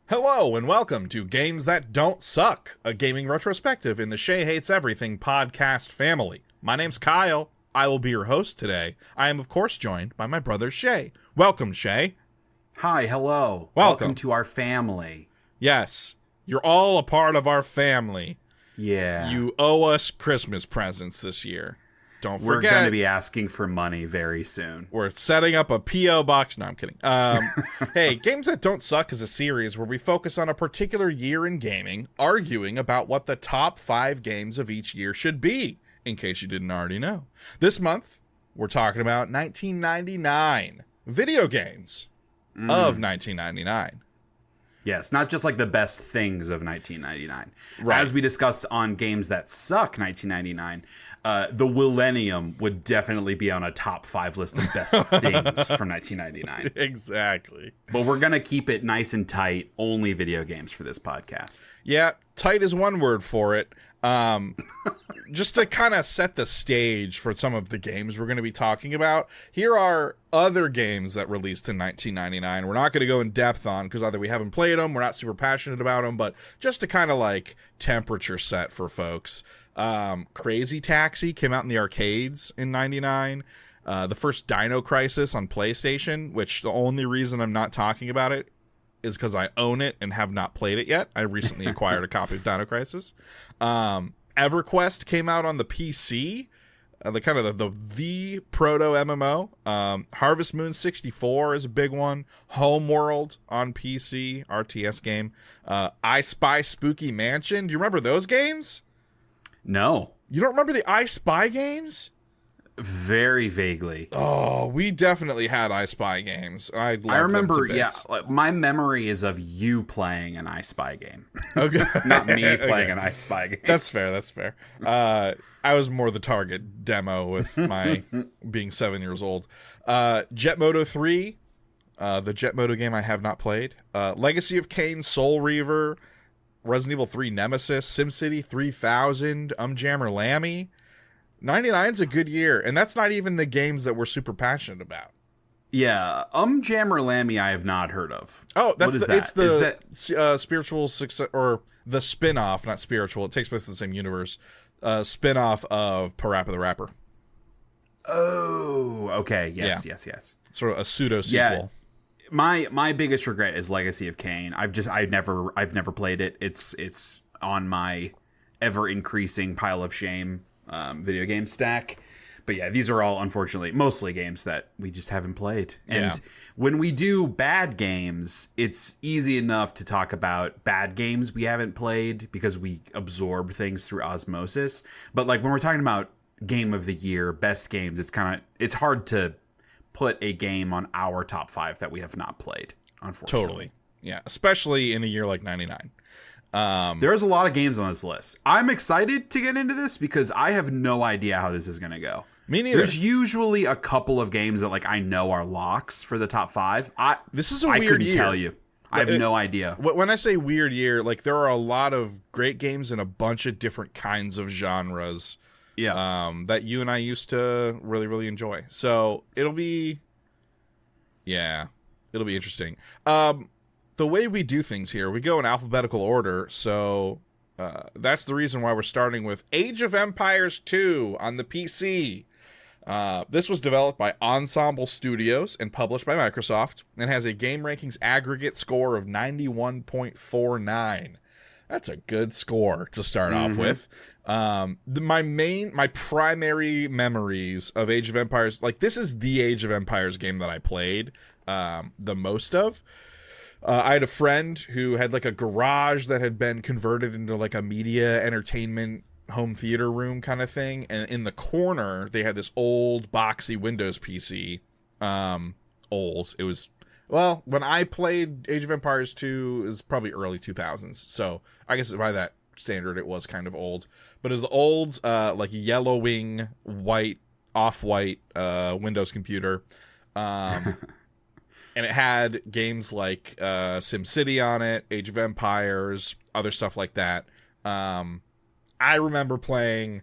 Hello and welcome to Games That Don't Suck, a gaming retrospective in the Shea Hates Everything podcast family. My name's Kyle. I will be your host today. I am, of course, joined by my brother Shea. Welcome, Shea. Hi, hello. Welcome to our family. Yes, you're all a part of our family. Yeah. You owe us Christmas presents this year. Don't forget. We're going to be asking for money very soon. We're setting up a P.O. box. No, I'm kidding. Hey, Games That Don't Suck is a series where we focus on a particular year in gaming, arguing about what the top 5 games of each year should be, in case you didn't already know. This month, we're talking about 1999. Video games of 1999. Yes, not just like the best things of 1999. Right. As we discussed on Games That Suck 1999, the Millennium would definitely be on a top 5 list of best things from 1999. Exactly. But we're going to keep it nice and tight, only video games for this podcast. Yeah, tight is one word for it. Just to kind of set the stage for some of the games we're going to be talking about, here are other games that released in 1999. We're not going to go in depth on because either we haven't played them, we're not super passionate about them, but just to kind of like temperature set for folks. Crazy Taxi came out in the arcades in 99. The first Dino Crisis on PlayStation, which the only reason I'm not talking about it is because I own it and have not played it yet. I recently acquired a copy of Dino Crisis. EverQuest came out on the PC, the proto MMO. Harvest Moon 64 is a big one. Homeworld on PC, RTS game. I Spy Spooky Mansion. Do you remember those games? No. You don't remember the I Spy games? Very vaguely. Oh, we definitely had I Spy games. I remember, yeah, my memory is of you playing an I Spy game. Okay. Not me playing an I Spy game. That's fair. I was more the target demo with my being 7 years old. Jet Moto 3, the Jet Moto game I have not played. Legacy of Kain, Soul Reaver, Resident Evil 3 Nemesis, SimCity 3000, Jammer Lammy. 99's a good year, and that's not even the games that we're super passionate about. Yeah, Jammer Lammy I have not heard of. Oh, it's the spiritual success, or the spin-off, not spiritual, it takes place in the same universe, spin-off of Parappa the Rapper. Oh, okay, yes. Sort of a pseudo-sequel. Yeah. My biggest regret is Legacy of Kain. I've never played it. It's on my ever-increasing pile of shame video game stack. But yeah, these are all unfortunately mostly games that we just haven't played. And when we do bad games, it's easy enough to talk about bad games we haven't played because we absorb things through osmosis. But like when we're talking about game of the year, best games, it's hard to put a game on our top 5 that we have not played, unfortunately. Totally. Yeah, especially in a year like 99. There's a lot of games on this list. I'm excited to get into this because I have no idea how this is going to go. Me neither. There's usually a couple of games that like I know are locks for the top 5. This is a weird year. I couldn't tell you. I have no idea. When I say weird year, like there are a lot of great games in a bunch of different kinds of genres. Yeah. That you and I used to really, really enjoy. So it'll be interesting. The way we do things here, we go in alphabetical order, so that's the reason why we're starting with Age of Empires 2 on the PC. This was developed by Ensemble Studios and published by Microsoft, and has a game rankings aggregate score of 91.49. That's a good score to start off with. My primary memories of Age of Empires, like this is the Age of Empires game that I played the most of. I had a friend who had like a garage that had been converted into like a media entertainment home theater room kind of thing. And in the corner, they had this old boxy Windows PC. It was, well, when I played Age of Empires 2, it was probably early 2000s. So I guess by that standard, it was kind of old. But it was the old, like yellowing, off-white Windows computer. And it had games like SimCity on it, Age of Empires, other stuff like that. I remember playing,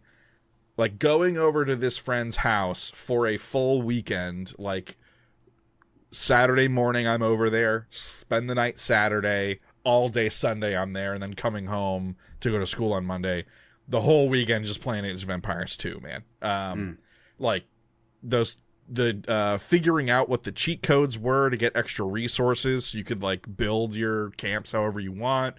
like going over to this friend's house for a full weekend, like Saturday morning I'm over there, spend the night Saturday, all day Sunday I'm there, and then coming home to go to school on Monday. The whole weekend just playing Age of Empires 2, man. Like the figuring out what the cheat codes were to get extra resources so you could like build your camps however you want.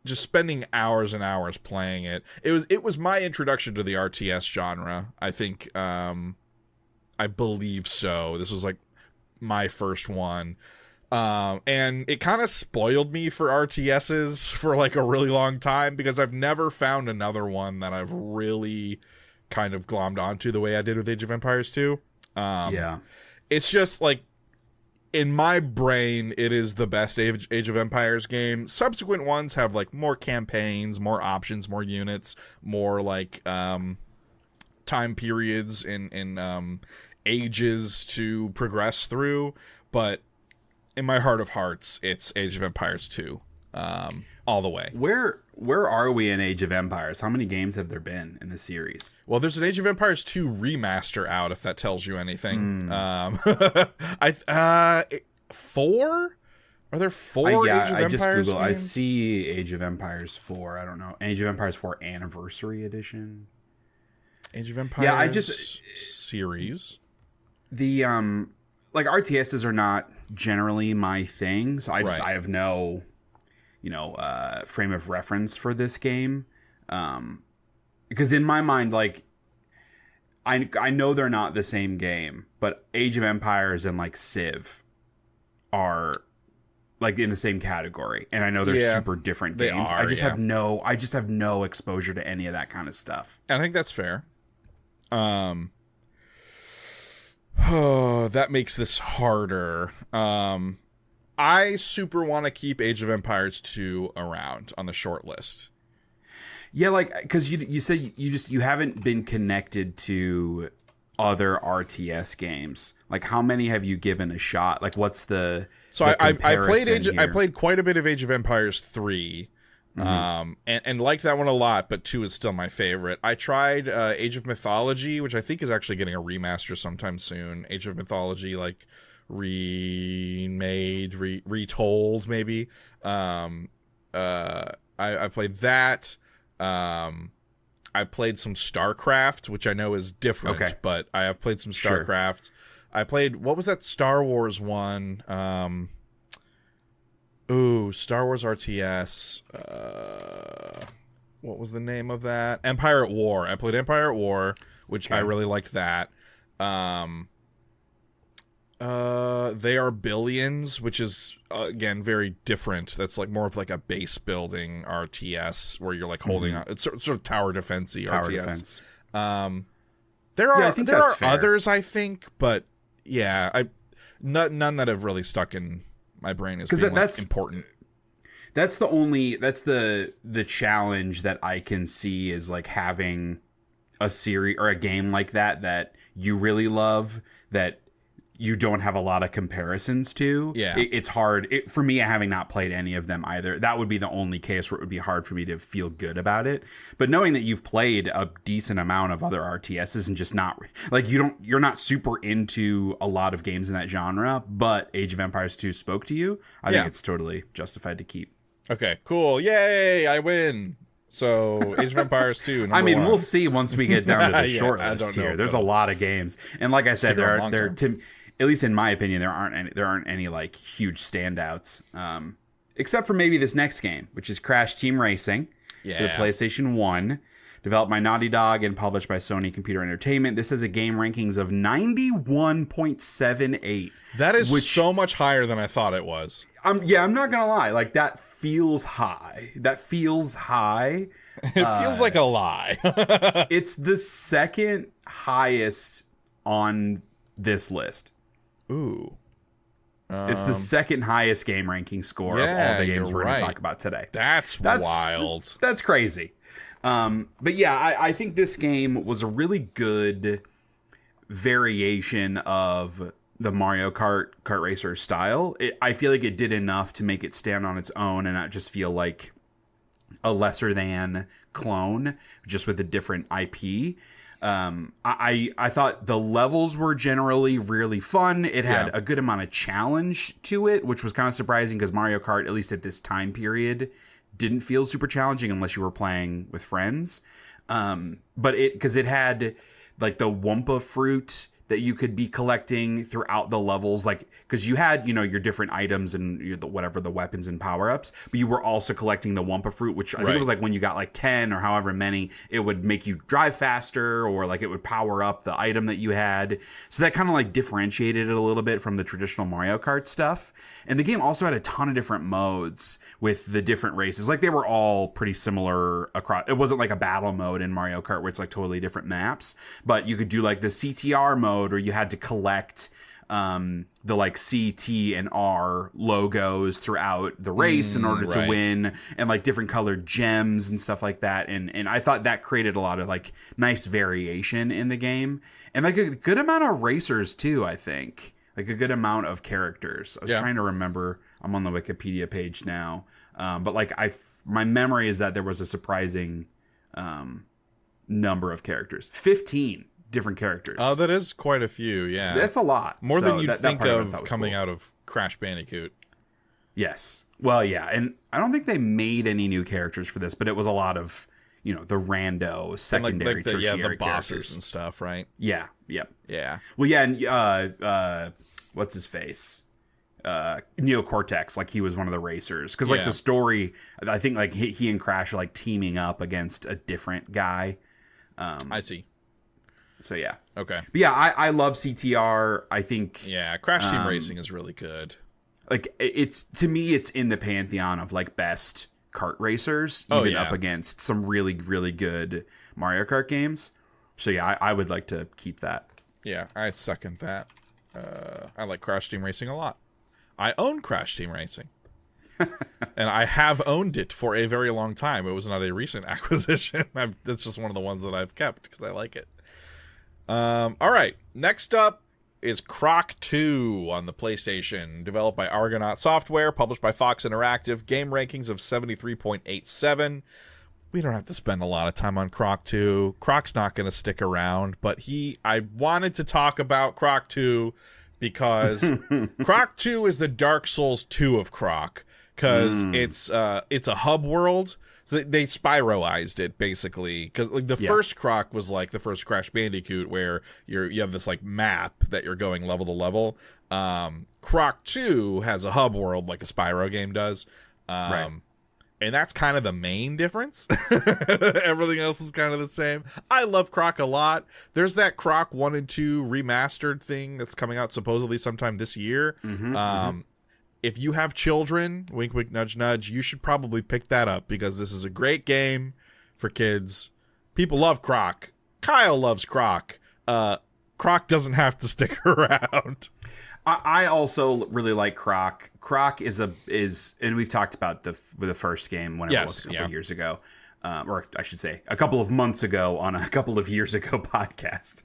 Just spending hours and hours playing it. It was my introduction to the RTS genre. I think I believe so. This was like my first one. And it kind of spoiled me for RTSs for like a really long time because I've never found another one that I've really kind of glommed onto the way I did with Age of Empires 2. It's just like, in my brain, it is the best Age of Empires game. Subsequent ones have like more campaigns, more options, more units, more like time periods in ages to progress through. But in my heart of hearts, it's Age of Empires 2 all the way. Where are we in Age of Empires? How many games have there been in the series? Well, there's an Age of Empires 2 remaster out, if that tells you anything. 4? Are there 4 Age of Empires just Googled. games? I see Age of Empires 4. I don't know. Age of Empires 4 Anniversary Edition. Age of Empires series. The like RTSs are not generally my thing, so I have no frame of reference for this game, because in my mind, like I know they're not the same game, but Age of Empires and like Civ are like in the same category, and I know they're super different games. I just have no exposure to any of that kind of stuff. I think that's fair. That makes this harder. I super want to keep Age of Empires 2 around on the short list. Yeah, like, because you said you haven't been connected to other RTS games. Like, how many have you given a shot? Like, what's the I played quite a bit of Age of Empires 3. And liked that one a lot, but 2 is still my favorite. I tried Age of Mythology, which I think is actually getting a remaster sometime soon. Age of Mythology, like remade, retold, maybe. I played that. I played some StarCraft, which I know is different, but I have played some StarCraft. Sure. I played, what was that Star Wars one? Star Wars RTS. What was the name of that? Empire at War. I played Empire at War, which I really liked that. They Are Billions, which is again very different. That's like more of like a base building RTS where you're like holding on. It's sort of tower defense-y RTS. Defense. There are others, I think, but none that have really stuck in my brain as being that's important. That's the challenge that I can see is like having a series or a game like that you really love that you don't have a lot of comparisons to. It's hard for me, having not played any of them either. That would be the only case where it would be hard for me to feel good about it. But knowing that you've played a decent amount of other RTSs and just not like you're not super into a lot of games in that genre, but Age of Empires 2 spoke to you, I think it's totally justified to keep. Okay, cool. Yay, I win. So Age of Empires 2. I mean, we'll see once we get down to the short list here. There's a lot of games. And like I said, there are at least in my opinion, there aren't any like huge standouts, except for maybe this next game, which is Crash Team Racing for the PlayStation 1, developed by Naughty Dog and published by Sony Computer Entertainment. This has a game rankings of 91.78. That is so much higher than I thought it was. I'm not gonna lie, like that feels high. It feels like a lie. It's the second highest on this list. Ooh. It's the second highest game ranking score of all the games we're going to talk about today. That's wild. That's crazy. But yeah, I think this game was a really good variation of the Mario Kart Racer style. I feel like it did enough to make it stand on its own and not just feel like a lesser than clone, just with a different IP. I thought the levels were generally really fun. It had a good amount of challenge to it, which was kind of surprising because Mario Kart, at least at this time period, didn't feel super challenging unless you were playing with friends. But because it had like the Wumpa fruit that you could be collecting throughout the levels, like because you had your different items and whatever the weapons and power-ups, but you were also collecting the Wumpa fruit, which I think it was like when you got like 10 or however many, it would make you drive faster, or like it would power up the item that you had. So that kind of like differentiated it a little bit from the traditional Mario Kart stuff. And the game also had a ton of different modes with the different races. Like they were all pretty similar across. It wasn't like a battle mode in Mario Kart where it's like totally different maps, but you could do like the CTR mode, or you had to collect the like C, T, and R logos throughout the race in order to win, and like different colored gems and stuff like that. And I thought that created a lot of like nice variation in the game, and like a good amount of racers too, I think. Like a good amount of characters. I was trying to remember. I'm on the Wikipedia page now. But like my memory is that there was a surprising number of characters. 15 different characters. Oh, that is quite a few, yeah. That's a lot. More than you'd think of coming out of Crash Bandicoot. Yes. Well, yeah. And I don't think they made any new characters for this, but it was a lot of, the rando, secondary, tertiary the bosses characters and stuff, right? Yeah. Yep. Yeah. Well, yeah, and what's his face? Neocortex, like he was one of the racers, because like the story, I think like he and Crash are like teaming up against a different guy. I see. So yeah, okay, but yeah, I love CTR. I think Crash Team Racing is really good. Like it's, to me, it's in the pantheon of like best kart racers, even up against some really really good Mario Kart games. So yeah, I would like to keep that. Yeah, I second that. I like Crash Team Racing a lot. I own Crash Team Racing. And I have owned it for a very long time. It was not a recent acquisition. It's just one of the ones that I've kept because I like it. All right. Next up is Croc 2 on the PlayStation. Developed by Argonaut Software. Published by Fox Interactive. Game rankings of 73.87. We don't have to spend a lot of time on Croc 2. Croc's not going to stick around, but I wanted to talk about Croc 2 because Croc 2 is the Dark Souls 2 of Croc, because it's a hub world. So they Spyroized it, basically, because like the first Croc was like the first Crash Bandicoot, where you have this like map that you're going level to level. Croc 2 has a hub world like a Spyro game does. Right. And that's kind of the main difference. Everything else is kind of the same. I love Croc a lot. There's that Croc 1 and 2 remastered thing that's coming out supposedly sometime this year. If you have children, wink, wink, nudge, nudge, you should probably pick that up, because this is a great game for kids. People love Croc. Kyle loves Croc. Croc doesn't have to stick around. I also really like Croc. Croc is and we've talked about the first game when it was a couple years ago, or I should say a couple of months ago on a couple of years ago podcast.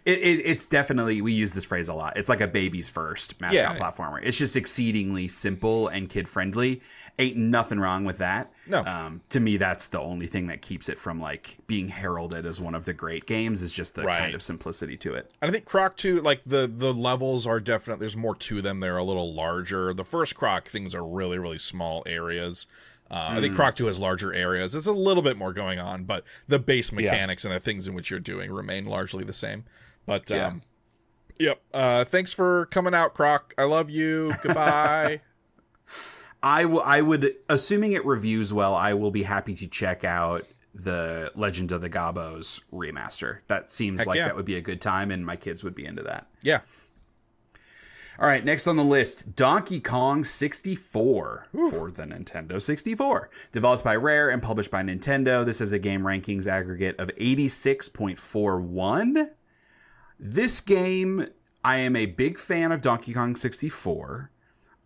It's definitely, we use this phrase a lot. It's like a baby's first mascot platformer. It's just exceedingly simple and kid friendly. Ain't nothing wrong with that. No. To me, that's the only thing that keeps it from like being heralded as one of the great games, is just the kind of simplicity to it. And I think Croc 2, like the levels are definitely, there's more to them. They're a little larger. The first Croc things are really, really small areas. I think Croc 2 has larger areas. It's a little bit more going on, but the base mechanics and the things in which you're doing remain largely the same. But, thanks for coming out, Croc. I love you. Goodbye. I would, assuming it reviews well, I will be happy to check out the Legend of the Gobos remaster. That seems that would be a good time, and my kids would be into that. Yeah. All right, next on the list, Donkey Kong 64 for the Nintendo 64. Developed by Rare and published by Nintendo. This has a game rankings aggregate of 86.41. This game, I am a big fan of Donkey Kong 64.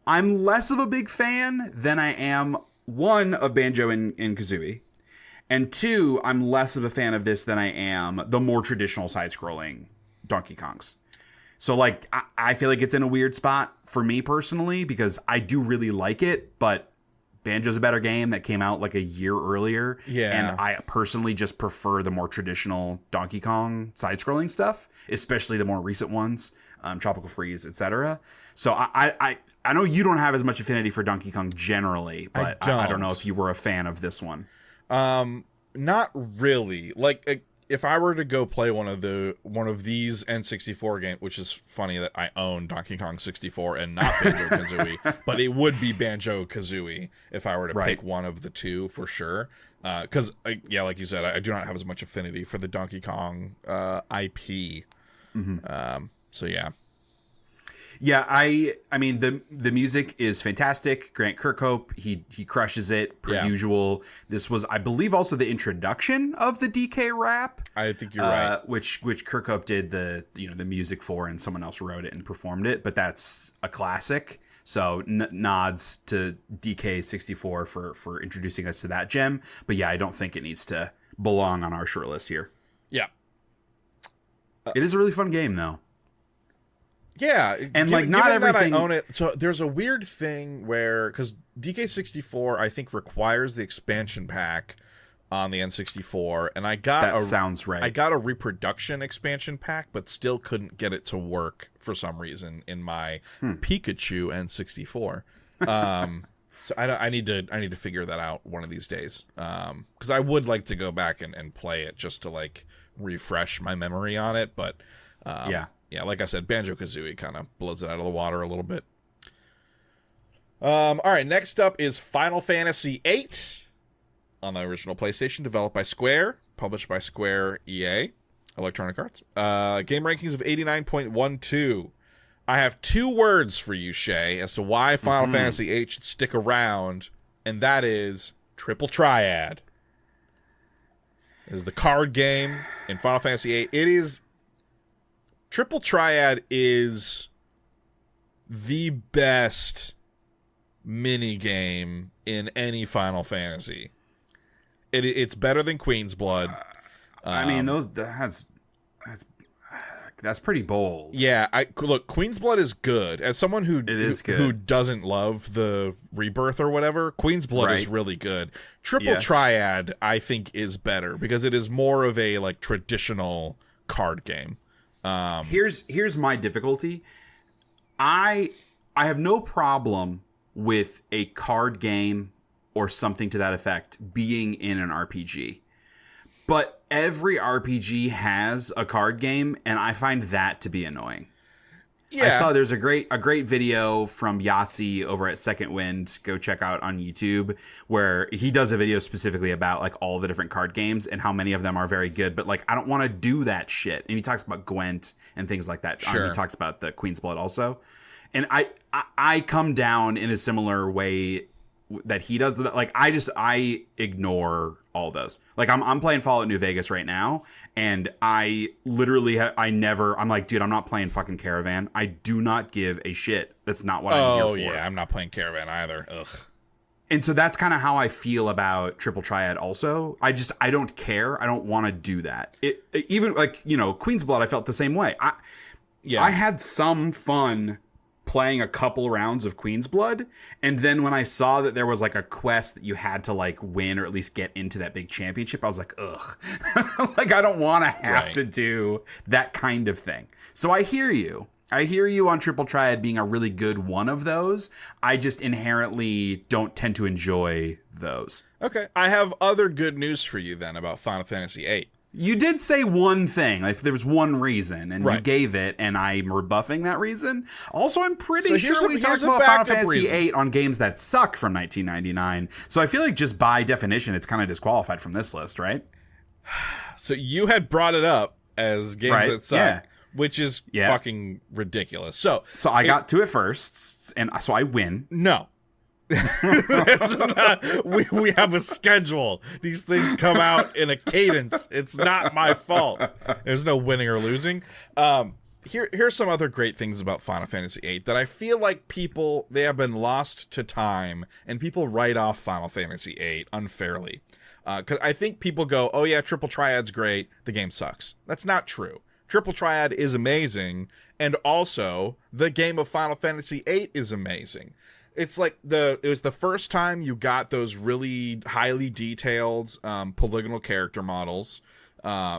I'm less of a big fan than I am, one, of Banjo and Kazooie, and two, I'm less of a fan of this than I am the more traditional side-scrolling Donkey Kongs. So, like, I feel like it's in a weird spot for me personally, because I do really like it, but Banjo's a better game that came out like a year earlier. Yeah. And I personally just prefer the more traditional Donkey Kong side-scrolling stuff, especially the more recent ones, Tropical Freeze, etc. So I know you don't have as much affinity for Donkey Kong generally, but I don't know if you were a fan of this one. Not really. Like, if I were to go play one of these N64 games, which is funny that I own Donkey Kong 64 and not Banjo-Kazooie, but it would be Banjo-Kazooie if I were to pick one of the two for sure. Because, like you said, I do not have as much affinity for the Donkey Kong IP. So, yeah. Yeah, I mean the music is fantastic. Grant Kirkhope, he crushes it per usual. This was, I believe, also the introduction of the DK rap. I think you're right. Which Kirkhope did the music for, and someone else wrote it and performed it. But that's a classic. So nods to DK64 for introducing us to that gem. But yeah, I don't think it needs to belong on our short list here. Yeah, it is a really fun game though. Yeah, and like not everything. That I own it. So there's a weird thing where, because DK64 I think requires the expansion pack on the N64, and I got sounds right. I got a reproduction expansion pack, but still couldn't get it to work for some reason in my Pikachu N64. So I need to figure that out one of these days. Because I would like to go back and play it just to like refresh my memory on it, but yeah, like I said, Banjo-Kazooie kind of blows it out of the water a little bit. All right, next up is Final Fantasy VIII on the original PlayStation, developed by Square, published by Square EA, Electronic Arts. Game rankings of 89.12. I have 2 words for you, Shea, as to why Final Fantasy VIII should stick around, and that is Triple Triad. It is the card game in Final Fantasy VIII. Triple Triad is the best mini game in any Final Fantasy. It's better than Queen's Blood. I mean, that's pretty bold. Yeah, look, Queen's Blood is good. As someone who doesn't love the Rebirth or whatever, Queen's Blood is really good. Triple Triad, I think, is better because it is more of a like traditional card game. Here's my difficulty. I have no problem with a card game or something to that effect being in an RPG. But every RPG has a card game, and I find that to be annoying. Yeah. I saw there's a great video from Yahtzee over at Second Wind. Go check out on YouTube, where he does a video specifically about like all the different card games and how many of them are very good. But like, I don't want to do that shit. And he talks about Gwent and things like that. Sure. He talks about the Queen's Blood also. And I come down in a similar way that he does. Like, I ignore all those. Like, I'm playing Fallout New Vegas right now, and I literally I'm like, dude, I'm not playing fucking Caravan. I do not give a shit. That's not what I'm here for. Oh yeah, I'm not playing Caravan either. Ugh. And so that's kind of how I feel about Triple Triad also. I don't care. I don't want to do that. It even like, Queen's Blood, I felt the same way. I had some fun playing a couple rounds of Queen's Blood, and then when I saw that there was like a quest that you had to like win or at least get into that big championship, I was like, ugh. Like, I don't want to have to do that kind of thing. So I hear you on Triple Triad being a really good one of those. I just inherently don't tend to enjoy those. Okay, I have other good news for you then about Final Fantasy VIII. You did say one thing, like there was one reason, and you gave it, and I'm rebuffing that reason. Also, I'm pretty sure we talked about Final Fantasy VIII on games that suck from 1999, so I feel like just by definition, it's kind of disqualified from this list, right? So you had brought it up as games that suck, which is fucking ridiculous. So I got to it first, and so I win. No. That's not, we have a schedule. These things come out in a cadence. It's not my fault. There's no winning or losing. Here's some other great things about Final Fantasy VIII that I feel like they have been lost to time, and people write off Final Fantasy VIII unfairly. Because I think people go, oh yeah, Triple Triad's great, the game sucks. That's not true. Triple Triad is amazing, and also the game of Final Fantasy VIII is amazing. It's like it was the first time you got those really highly detailed polygonal character models.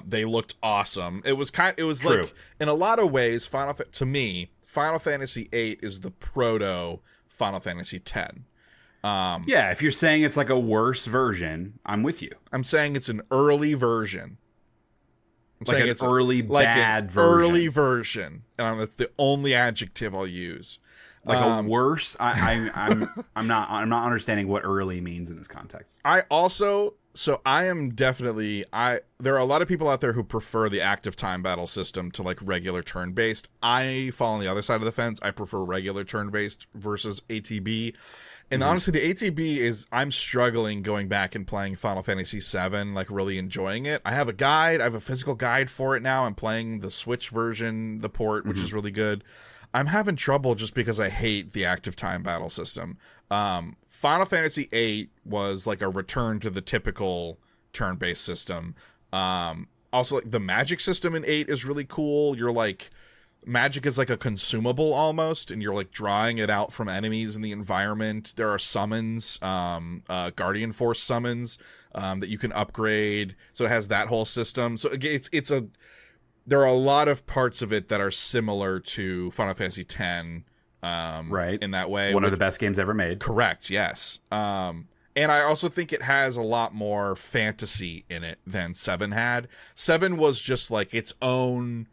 They looked awesome. It was True. like, in a lot of ways, to me, Final Fantasy VIII is the proto Final Fantasy X. Yeah, if you're saying it's like a worse version, I'm with you. I'm saying it's an early version. I'm Like saying an it's early like bad an version. early version, and that's the only adjective I'll use. Like a worse. I'm not understanding what early means in this context. I am definitely there are a lot of people out there who prefer the active time battle system to like regular turn based. I fall on the other side of the fence. I prefer regular turn based versus ATB. And honestly, the ATB I'm struggling going back and playing Final Fantasy VII, like really enjoying it. I have a guide. I have a physical guide for it now. I'm playing the Switch version, the port, which is really good. I'm having trouble just because I hate the active time battle system. Final Fantasy VIII was like a return to the typical turn-based system. Also, like the magic system in 8 is really cool. You're like, magic is like a consumable almost, and you're like drawing it out from enemies in the environment. There are summons, Guardian Force summons, that you can upgrade. So it has that whole system. So there are a lot of parts of it that are similar to Final Fantasy X, Right. in that way. One of the best games ever made. Correct, yes. And I also think it has a lot more fantasy in it than 7 had. 7 was just like its own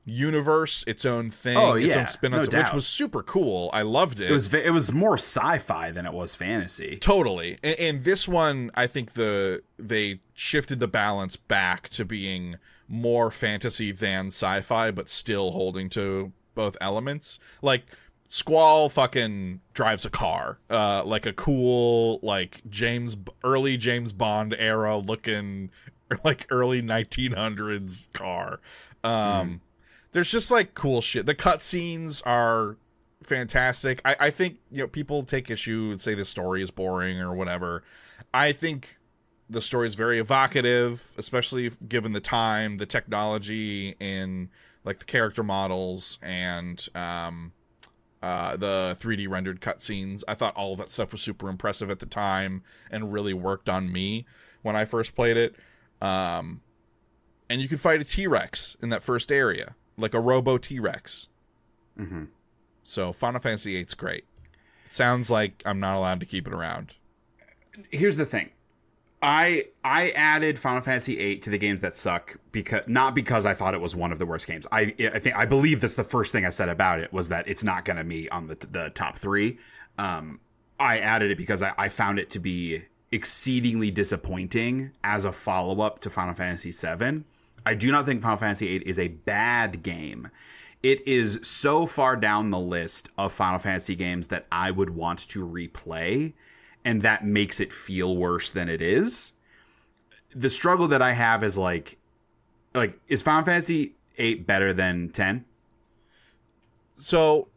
universe, its own thing, its own spin on it, which was super cool. I loved it. It was more sci-fi than it was fantasy. Totally. And this one, I think they shifted the balance back to being more fantasy than sci-fi, but still holding to both elements. Like, Squall fucking drives a car, like a cool, like early James Bond era looking, like early 1900s car. There's just like cool shit. The cutscenes are fantastic. I think, people take issue and say the story is boring or whatever. I think the story is very evocative, especially given the time, the technology, and like the character models and the 3D rendered cutscenes. I thought all of that stuff was super impressive at the time and really worked on me when I first played it. And you can fight a T-Rex in that first area, like a Robo T-Rex. So Final Fantasy VIII's great. It sounds like I'm not allowed to keep it around. Here's the thing. I added Final Fantasy VIII to the games that suck not because I thought it was one of the worst games. I believe that's the first thing I said about it, was that it's not going to be on the top 3. I added it because I found it to be exceedingly disappointing as a follow-up to Final Fantasy VII. I do not think Final Fantasy VIII is a bad game. It is so far down the list of Final Fantasy games that I would want to replay, and that makes it feel worse than it is. The struggle that I have is like is Final Fantasy VIII better than 10? So,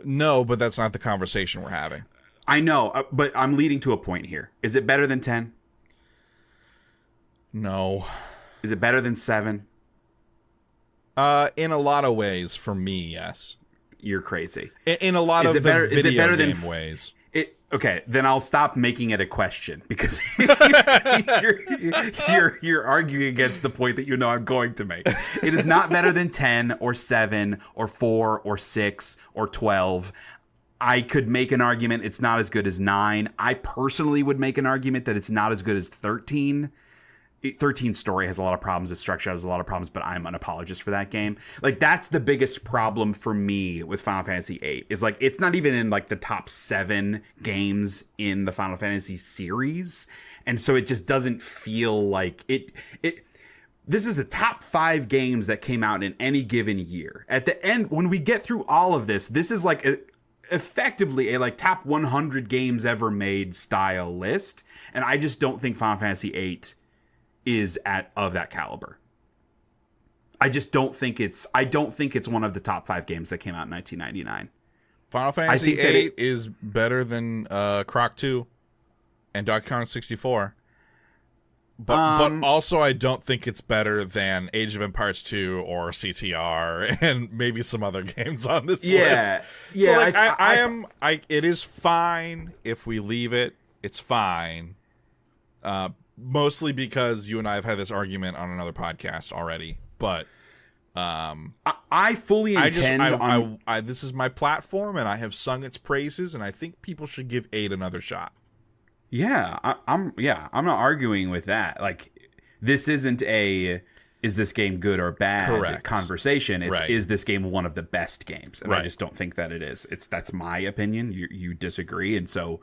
no, but that's not the conversation we're having. I know, but I'm leading to a point here. Is it better than 10? No. Is it better than 7? In a lot of ways, for me, yes. You're crazy. In a lot of the video game ways. Okay, then I'll stop making it a question, because you're arguing against the point that you know I'm going to make. It is not better than 10 or 7 or 4 or 6 or 12. I could make an argument it's not as good as 9. I personally would make an argument that it's not as good as 13. 13's story has a lot of problems. Its structure has a lot of problems, but I'm an apologist for that game. Like, that's the biggest problem for me with Final Fantasy VIII. Is like, it's not even in like the top 7 games in the Final Fantasy series, and so it just doesn't feel like it. This is the top 5 games that came out in any given year. At the end, when we get through all of this, this is like effectively a like top 100 games ever made style list, and I just don't think Final Fantasy VIII is of that caliber. I don't think it's one of the top 5 games that came out in 1999. Final Fantasy VIII is better than Croc 2 and Donkey Kong 64. But also I don't think it's better than Age of Empires 2 or CTR and maybe some other games on this list. Yeah. So like it is fine if we leave it. It's fine. Mostly because you and I have had this argument on another podcast already. But I fully intend this is my platform and I have sung its praises and I think people should give 8 another shot. Yeah, I'm not arguing with that. Like, this isn't a is this game good or bad conversation. It's is this game one of the best games? And I just don't think that it is. That's my opinion. You disagree, and so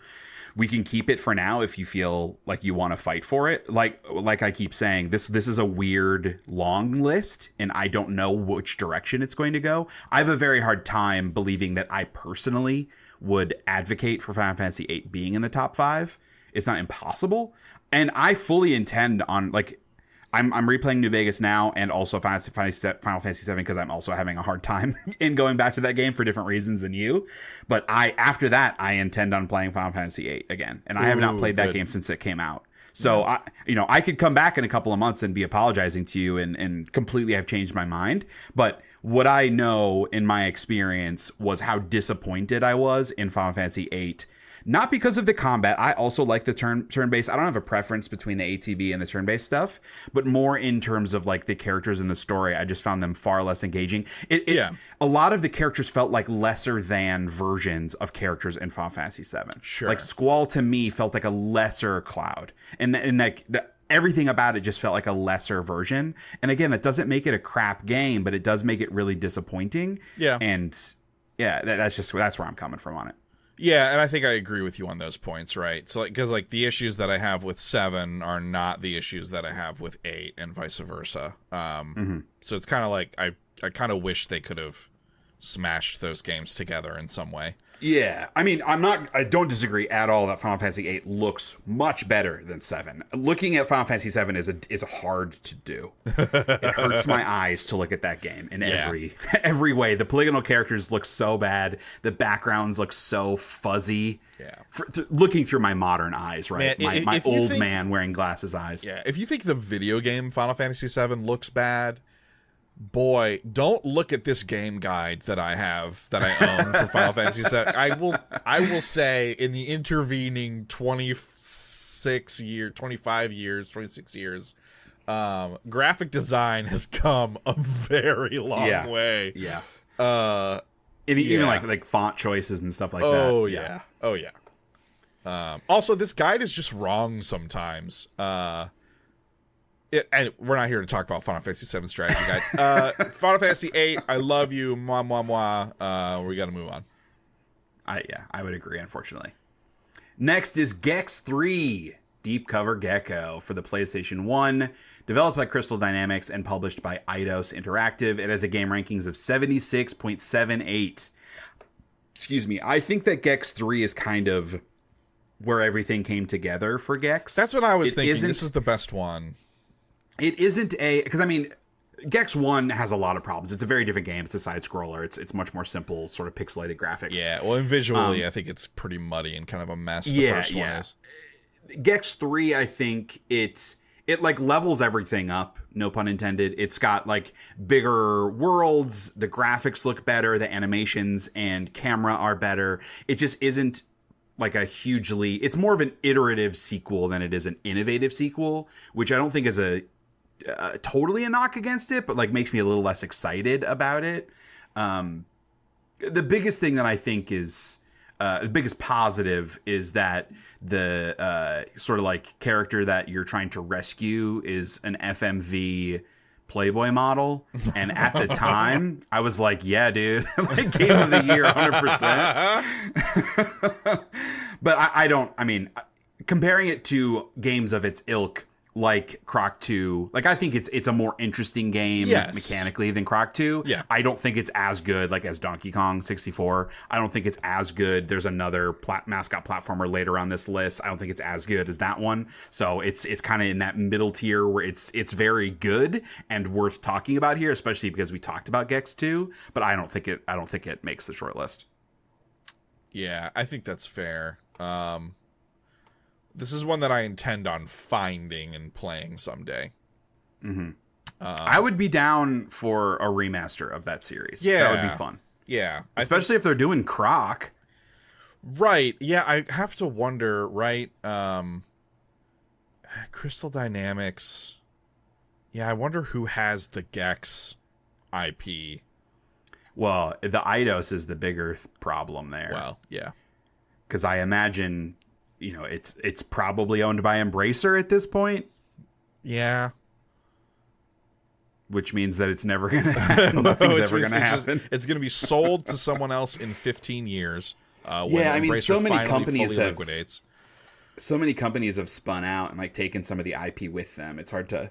we can keep it for now if you feel like you want to fight for it. Like I keep saying, this is a weird long list, and I don't know which direction it's going to go. I have a very hard time believing that I personally would advocate for Final Fantasy VIII being in the top 5. It's not impossible, and I fully intend on like I'm replaying New Vegas now and also Final Fantasy VII because I'm also having a hard time in going back to that game for different reasons than you. But after that I intend on playing Final Fantasy VIII again, and I have not played that game since it came out. So I could come back in a couple of months and be apologizing to you and completely have changed my mind. But what I know in my experience was how disappointed I was in Final Fantasy VIII. Not because of the combat. I also like the turn-based. I don't have a preference between the ATB and the turn-based stuff, but more in terms of like the characters in the story. I just found them far less engaging. A lot of the characters felt like lesser than versions of characters in Final Fantasy VII. Sure. Like Squall to me felt like a lesser Cloud, and like everything about it just felt like a lesser version. And again, that doesn't make it a crap game, but it does make it really disappointing. Yeah. And yeah, that's where I'm coming from on it. Yeah, and I think I agree with you on those points, right? So, like, because like the issues that I have with 7 are not the issues that I have with 8, and vice versa. So it's kind of like I kind of wish they could have smashed those games together in some way. Yeah, I mean, I don't disagree at all that Final Fantasy VIII looks much better than 7. Looking at Final Fantasy VII is hard to do. It hurts my eyes to look at that game in every way. The polygonal characters look so bad. The backgrounds look so fuzzy. Yeah, looking through my modern eyes, right? Man, my old man wearing glasses eyes. Yeah, if you think the video game Final Fantasy VII looks bad, boy, don't look at this game guide that I have that I own for Final Fantasy VII. I will say in the intervening 26 years, graphic design has come a very long way. Yeah. Even like font choices and stuff like that. Oh yeah. Also, this guide is just wrong sometimes. And we're not here to talk about Final Fantasy VII strategy guide. Final Fantasy VIII, I love you, moi moi moi. We got to move on. I would agree. Unfortunately, next is Gex 3 Deep Cover Gecko for the PlayStation 1, developed by Crystal Dynamics and published by Eidos Interactive. It has a game rankings of 76.78. Excuse me. I think that Gex 3 is kind of where everything came together for Gex. That's what I was thinking. This is the best one. It isn't because I mean, Gex 1 has a lot of problems. It's a very different game. It's a side scroller. It's much more simple, sort of pixelated graphics. Yeah, well, and visually, I think it's pretty muddy and kind of a mess. The first one is. Gex 3, I think it like levels everything up. No pun intended. It's got like bigger worlds. The graphics look better. The animations and camera are better. It just isn't like it's more of an iterative sequel than it is an innovative sequel, which I don't think is totally a knock against it, but like makes me a little less excited about it. The biggest thing that I think is the biggest positive is that the sort of like character that you're trying to rescue is an FMV Playboy model, and at the time I was like, yeah, dude, like game of the year 100%. But I mean, comparing it to games of its ilk like Croc 2, like I think it's a more interesting game mechanically than Croc 2. Yeah. I don't think it's as good like as Donkey Kong 64. I don't think it's as good. There's another mascot platformer later on this list. I don't think it's as good as that one. So it's kind of in that middle tier where it's very good and worth talking about here, especially because we talked about Gex 2, but I don't think it makes the short list. Yeah, I think that's fair. this is one that I intend on finding and playing someday. Mm-hmm. I would be down for a remaster of that series. Yeah. That would be fun. Yeah. Especially if they're doing Croc. Right. Yeah, I have to wonder, right? Crystal Dynamics. Yeah, I wonder who has the Gex IP. Well, the Eidos is the bigger problem there. Well, yeah. Because I imagine, it's probably owned by Embracer at this point. Yeah. Which means that it's never going to happen. Nothing's ever going to happen. It's going to be sold to someone else in 15 years. When Embracer so many finally companies fully liquidates. So many companies have spun out and taken some of the IP with them. It's hard to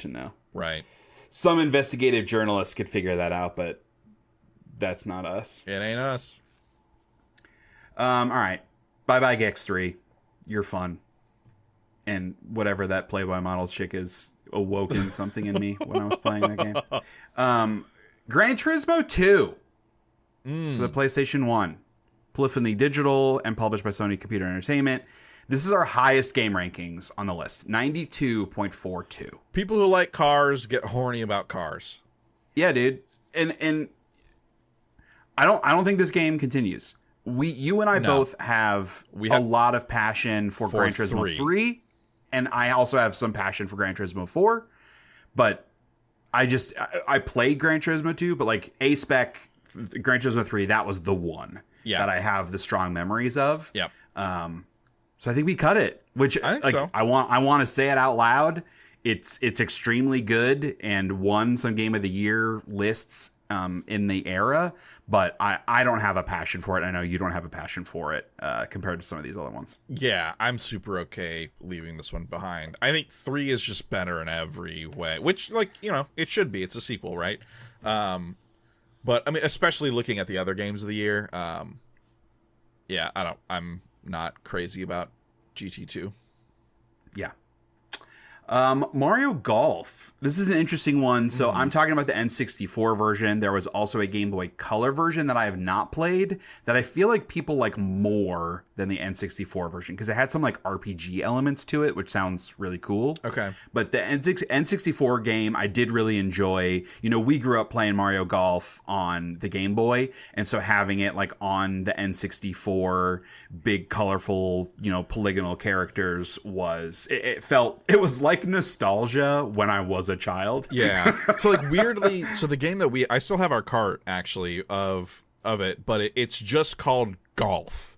know. Right. Some investigative journalists could figure that out, but that's not us. It ain't us. All right. Bye-bye, Gex 3. You're fun. And whatever that Playboy model chick is awoken something in me when I was playing that game. Gran Turismo 2 for the PlayStation 1. Polyphony Digital and published by Sony Computer Entertainment. This is our highest game rankings on the list. 92.42. People who like cars get horny about cars. Yeah, dude. And I don't think this game continues. You and I both have a lot of passion for Gran Turismo 3, and I also have some passion for Gran Turismo 4. But I played Gran Turismo 2, but A-Spec Gran Turismo 3, that was the one that I have the strong memories of. Yep. So I think we cut it, which I think so. I want to say it out loud. It's extremely good and won some Game of the Year lists in the era, but I don't have a passion for it. I know you don't have a passion for it compared to some of these other ones. Yeah, I'm super okay leaving this one behind. I think 3 is just better in every way, which, it should be. It's a sequel, right? But, I mean, especially looking at the other games of the year, I'm not crazy about GT2. Yeah. Mario Golf. This is an interesting one. So I'm talking about the N64 version. There was also a Game Boy Color version that I have not played that I feel like people like more than the N64 version because it had some RPG elements to it, which sounds really cool. Okay. But the N64 game I did really enjoy. We grew up playing Mario Golf on the Game Boy, and so having it on the N64, big colorful, polygonal characters it was like nostalgia when I was a child. Yeah. So weirdly, the game that I still have our cart actually of it, but it's just called Golf.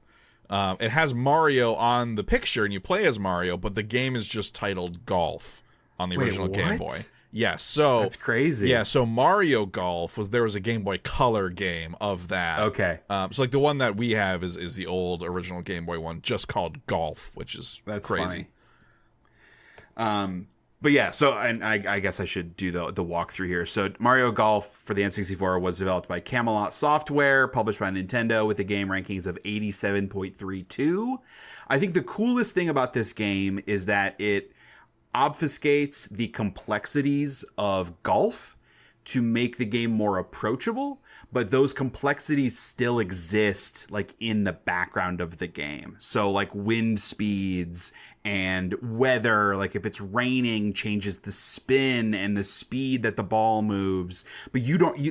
It has Mario on the picture and you play as Mario, but the game is just titled Golf on the original Game Boy. Yeah, so that's crazy. Yeah, so Mario Golf there was a Game Boy Color game of that. Okay. So the one that we have is the old original Game Boy one, just called Golf, which is crazy. Funny. But yeah, so and I guess I should do the walkthrough here. So Mario Golf for the N64 was developed by Camelot Software, published by Nintendo with the game rankings of 87.32. I think the coolest thing about this game is that it obfuscates the complexities of golf to make the game more approachable, but those complexities still exist in the background of the game. So wind speeds and weather, if it's raining, changes the spin and the speed that the ball moves. But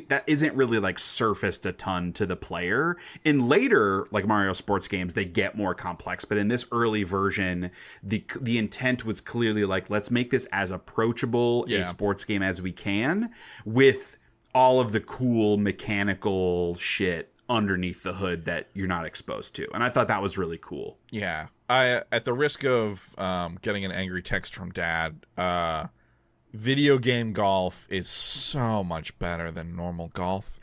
that isn't really surfaced a ton to the player. In later Mario sports games, they get more complex. But in this early version, the intent was clearly let's make this as approachable a sports game as we can with all of the cool mechanical shit underneath the hood that you're not exposed to. And I thought that was really cool. Yeah. At the risk of getting an angry text from Dad, video game golf is so much better than normal golf.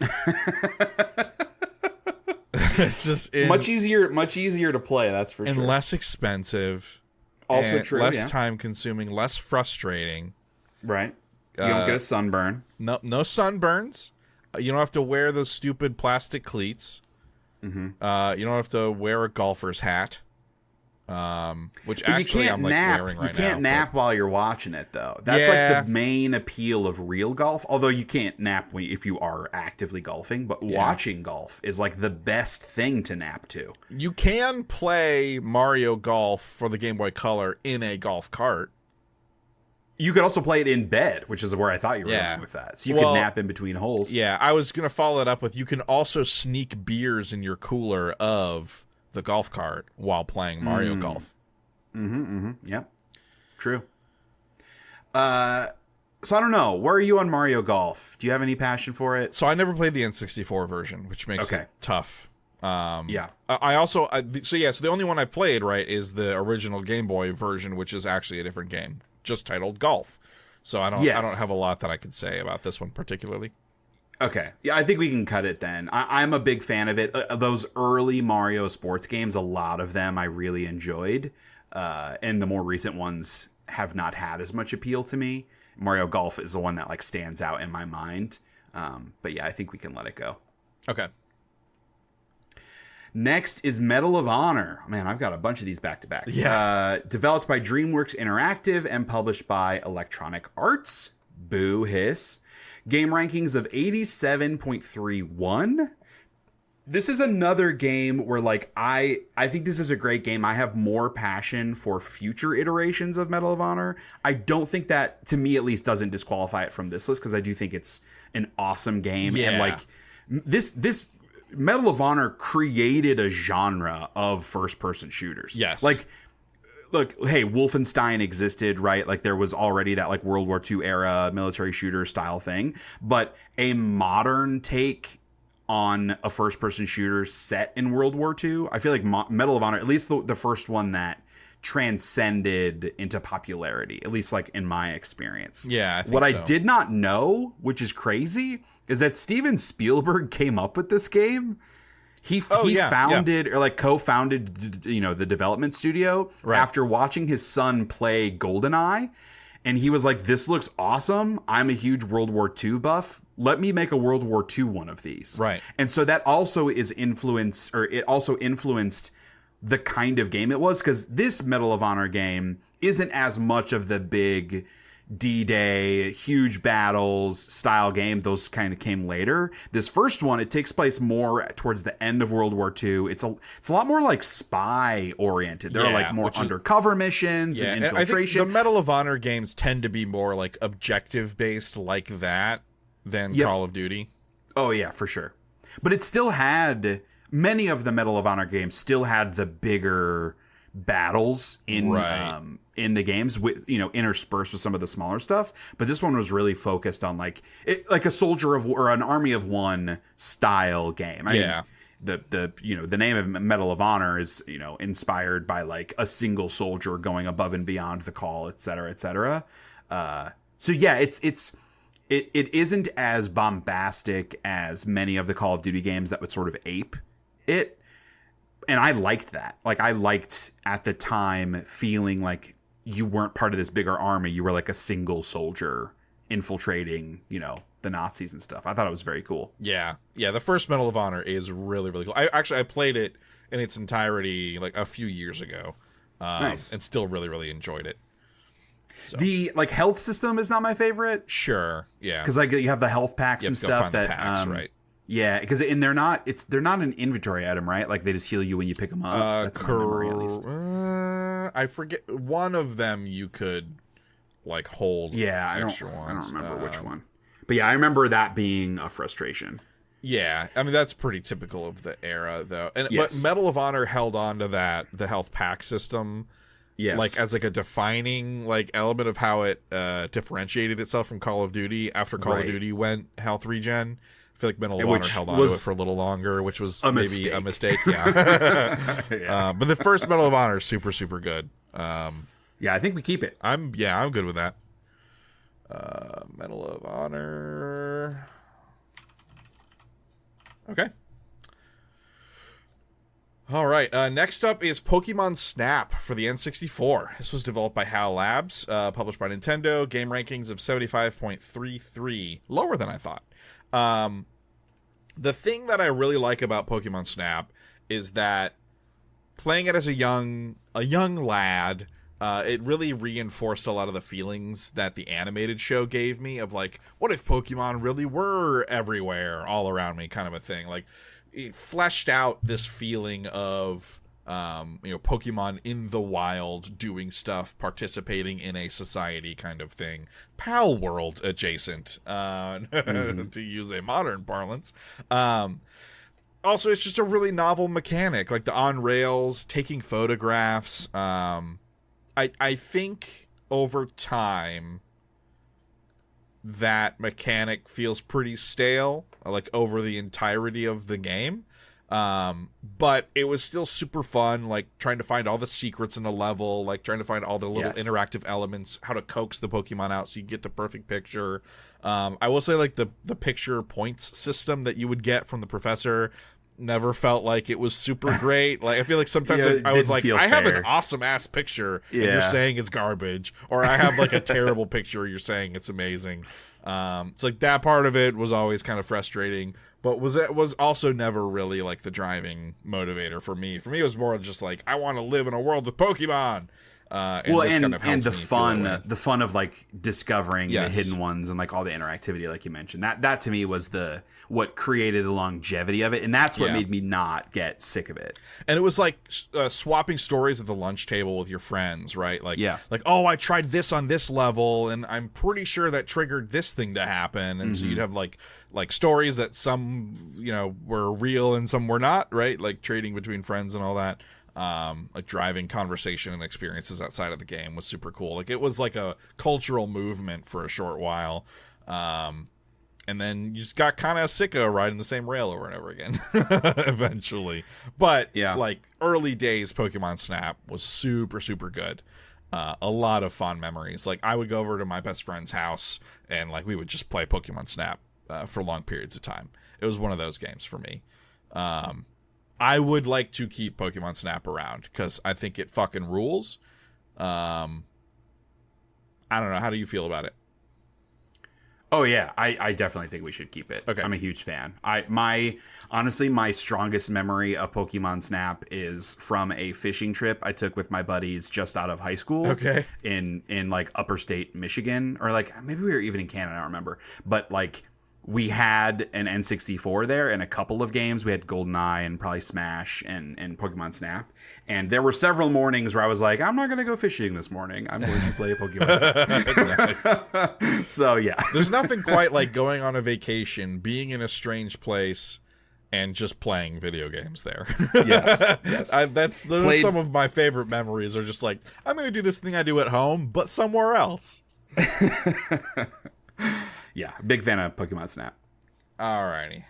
It's just much easier to play, that's for sure. And less expensive. Also true, less time consuming, less frustrating. Right. You don't get a sunburn. No sunburns. You don't have to wear those stupid plastic cleats. Mm-hmm. You don't have to wear a golfer's hat. Which But actually I'm like wearing right now. You can't nap while you're watching it, though. That's like the main appeal of real golf. Although you can't nap if you are actively golfing, but watching golf is like the best thing to nap to. You can play Mario Golf for the Game Boy Color in a golf cart. You could also play it in bed, which is where I thought you were going with that. So you could nap in between holes. Yeah, I was going to follow it up with you can also sneak beers in your cooler of the golf cart while playing Mario Golf. Yep. True. So I don't know. Where are you on Mario Golf? Do you have any passion for it? So I never played the N64 version, which makes it tough. Yeah. So the only one I played, right, is the original Game Boy version, which is actually a different game, just titled Golf. So I don't have a lot that I could say about this one particularly. Okay. Yeah, I think we can cut it then. I'm a big fan of it. Those early Mario sports games, a lot of them I really enjoyed. And the more recent ones have not had as much appeal to me. Mario Golf is the one that like stands out in my mind. But yeah, I think we can let it go. Okay. Next is Medal of Honor. Man, I've got a bunch of these back to back. Yeah. Developed by DreamWorks Interactive and published by Electronic Arts. Boo hiss. Game rankings of 87.31. This is another game where like I think this is a great game. I have more passion for future iterations of Medal of Honor. I don't think that, to me at least, doesn't disqualify it from this list because I do think it's an awesome game. Yeah. And like this Medal of Honor created a genre of first-person shooters. Yes. Like, look, hey, Wolfenstein existed, right? Like, there was already that, like, World War II era military shooter style thing. But a modern take on a first-person shooter set in World War II, I feel like Medal of Honor, at least the first one that transcended into popularity, at least, like, in my experience. Yeah, I think What so. I did not know, which is crazy, is that Steven Spielberg came up with this game. He founded or like co-founded, the development studio after watching his son play GoldenEye, and he was like, "This looks awesome. I'm a huge World War II buff. Let me make a World War II one of these." Right. And so that also it also influenced the kind of game it was, because this Medal of Honor game isn't as much of the big D-Day, huge battles style game. Those kind of came later. This first one, it takes place more towards the end of World War II. It's a lot more like spy oriented. There are like more undercover missions and infiltration. And I think the Medal of Honor games tend to be more like objective based like that than Call of Duty. Oh yeah, for sure. But it still had, many of the Medal of Honor games still had the bigger battles in the games, with interspersed with some of the smaller stuff. But this one was really focused on like a soldier of or an army of one style game. I mean, the name of Medal of Honor is inspired by like a single soldier going above and beyond the call, etc., etc. So yeah, it isn't as bombastic as many of the Call of Duty games that would sort of ape it. And I liked that. Like, I liked at the time feeling like you weren't part of this bigger army. You were like a single soldier infiltrating, the Nazis and stuff. I thought it was very cool. Yeah. Yeah. The first Medal of Honor is really, really cool. I played it in its entirety like a few years ago. Nice. And still really, really enjoyed it. So. The like health system is not my favorite. Sure. Yeah. Because like you have the health packs and stuff the packs, right. Yeah, because they're not an inventory item, right? Like they just heal you when you pick them up. That's my memory, at least. I forget. One of them you could like hold. Yeah, I don't remember which one. But yeah, I remember that being a frustration. Yeah, I mean that's pretty typical of the era, though. But Medal of Honor held on to the health pack system. Yes. Like as like a defining like element of how it differentiated itself from Call of Duty after Call of Duty went health regen. I feel like Medal of Honor held on to it for a little longer, which was maybe a mistake. Yeah. But the first Medal of Honor is super, super good. Yeah, I think we keep it. I'm good with that. Medal of Honor. Okay. All right. Next up is Pokemon Snap for the N64. This was developed by HAL Labs, published by Nintendo. Game rankings of 75.33, lower than I thought. The thing that I really like about Pokemon Snap is that playing it as a young lad, it really reinforced a lot of the feelings that the animated show gave me of like, what if Pokemon really were everywhere, all around me, kind of a thing. Like, it fleshed out this feeling of Pokemon in the wild, doing stuff, participating in a society kind of thing, Pal World adjacent, to use a modern parlance. Also, it's just a really novel mechanic, like the on rails, taking photographs. I think over time that mechanic feels pretty stale, like over the entirety of the game. But it was still super fun, like trying to find all the secrets in a level, like trying to find all the little interactive elements, how to coax the Pokemon out so you get the perfect picture. I will say, like, the picture points system that you would get from the professor never felt like it was super great. Like, I feel like sometimes I was like, I have an awesome ass picture and you're saying it's garbage, or I have like a terrible picture and you're saying it's amazing. So like that part of it was always kind of frustrating, but was also never really like the driving motivator for me. For me, it was more just like, I want to live in a world with Pokemon. And the fun of like discovering the hidden ones and like all the interactivity, like you mentioned, that to me was what created the longevity of it, and that's what made me not get sick of it. And it was like swapping stories at the lunch table with your friends, right? Like, oh, I tried this on this level, and I'm pretty sure that triggered this thing to happen, and so you'd have like stories that some were real and some were not, right? Like trading between friends and all that. Like driving conversation and experiences outside of the game was super cool. Like, it was like a cultural movement for a short while. And then you just got kind of sick of riding the same rail over and over again eventually. But like early days Pokemon Snap was super, super good. A lot of fond memories. Like, I would go over to my best friend's house and like we would just play Pokemon Snap for long periods of time. It was one of those games for me. I would like to keep Pokemon Snap around because I think it fucking rules. I don't know. How do you feel about it? Oh yeah, I definitely think we should keep it. Okay. I'm a huge fan. Honestly, my strongest memory of Pokemon Snap is from a fishing trip I took with my buddies just out of high school. Okay. In like upper state Michigan, or like maybe we were even in Canada, I don't remember. But like, we had an N64 there and a couple of games. We had GoldenEye and probably Smash and Pokemon Snap. And there were several mornings where I was like, I'm not going to go fishing this morning. I'm going to play Pokemon Snap. So, yeah. There's nothing quite like going on a vacation, being in a strange place, and just playing video games there. Yes. Those are some of my favorite memories, are just like, I'm going to do this thing I do at home, but somewhere else. Yeah, big fan of Pokemon Snap. Alrighty.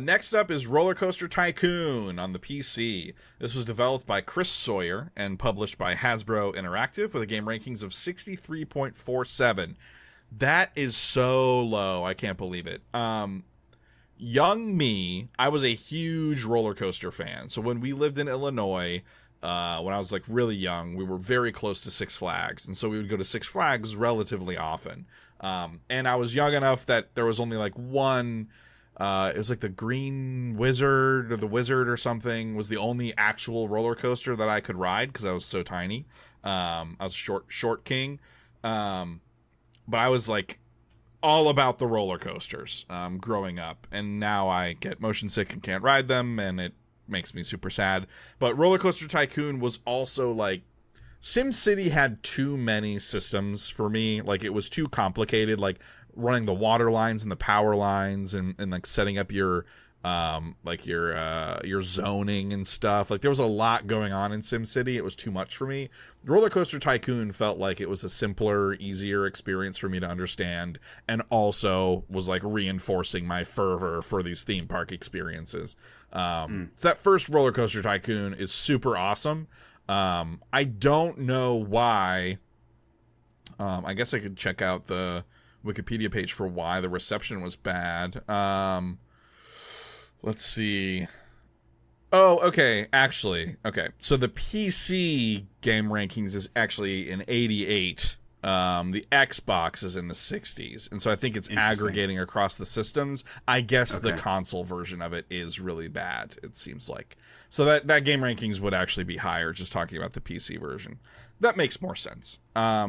Next up is Roller Coaster Tycoon on the PC. This was developed by Chris Sawyer and published by Hasbro Interactive with a game rankings of 63.47. That is so low. I can't believe it. Young me, I was a huge roller coaster fan. So when we lived in Illinois, when I was like really young, we were very close to Six Flags. And so we would go to Six Flags relatively often. And I was young enough that there was only like one, it was like the Green Wizard or the Wizard or something was the only actual roller coaster that I could ride because I was so tiny. I was short king. But I was like all about the roller coasters growing up. And now I get motion sick and can't ride them, and it makes me super sad. But Roller Coaster Tycoon was also like, SimCity had too many systems for me. Like, it was too complicated, like running the water lines and the power lines and like setting up your zoning and stuff. Like, there was a lot going on in SimCity. It was too much for me. Roller Coaster Tycoon felt like it was a simpler, easier experience for me to understand, and also was like reinforcing my fervor for these theme park experiences. So that first Roller Coaster Tycoon is super awesome. I don't know why. I guess I could check out the Wikipedia page for why the reception was bad. Let's see. Oh, okay. Actually, okay. So the PC game rankings is actually an 88 The Xbox is in the 60s, and so I think it's aggregating across the systems. I guess the console version of it is really bad, it seems like. So that game rankings would actually be higher, just talking about the PC version. That makes more sense. I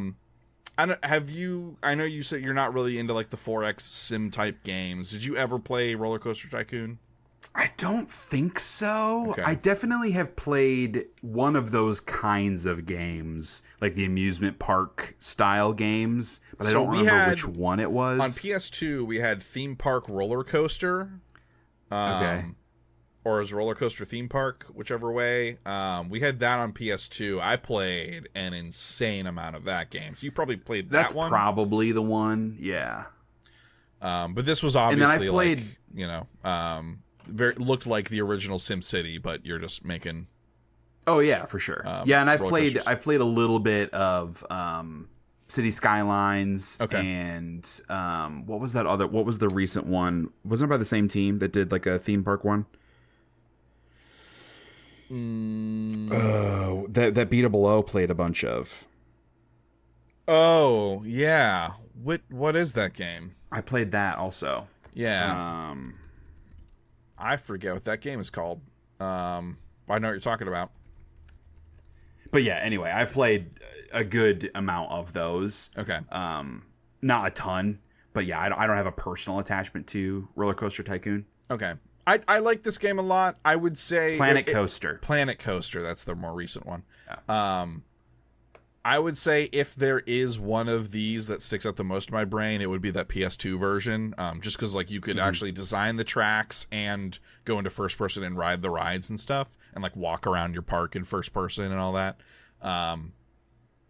know you said you're not really into like the 4X sim type games. Did you ever play Roller Coaster Tycoon? I don't think so. Okay. I definitely have played one of those kinds of games, like the amusement park style games, but I don't remember which one it was. On PS2, we had Theme Park Roller Coaster. Okay. Or as Roller Coaster Theme Park, whichever way. We had that on PS2. I played an insane amount of that game. So you probably played that one? That's probably the one, yeah. But this was obviously and then I played, like, you know, looked like the original SimCity, but you're just making. Oh yeah, for sure. Yeah, and I've played a little bit of City Skylines. Okay. And what was the recent one? Wasn't it by the same team that did like a theme park one? That Beta Below played a bunch of. Oh yeah, what is that game? I played that also. Yeah. I forget what that game is called. I know what you're talking about. But yeah, anyway, I've played a good amount of those. Okay. Not a ton, but yeah, I don't have a personal attachment to Roller Coaster Tycoon. Okay. I like this game a lot. I would say Planet Coaster. Planet Coaster, that's the more recent one. Yeah. I would say if there is one of these that sticks out the most in my brain, it would be that PS2 version. Just because like you could actually design the tracks and go into first person and ride the rides and stuff, and like walk around your park in first person and all that.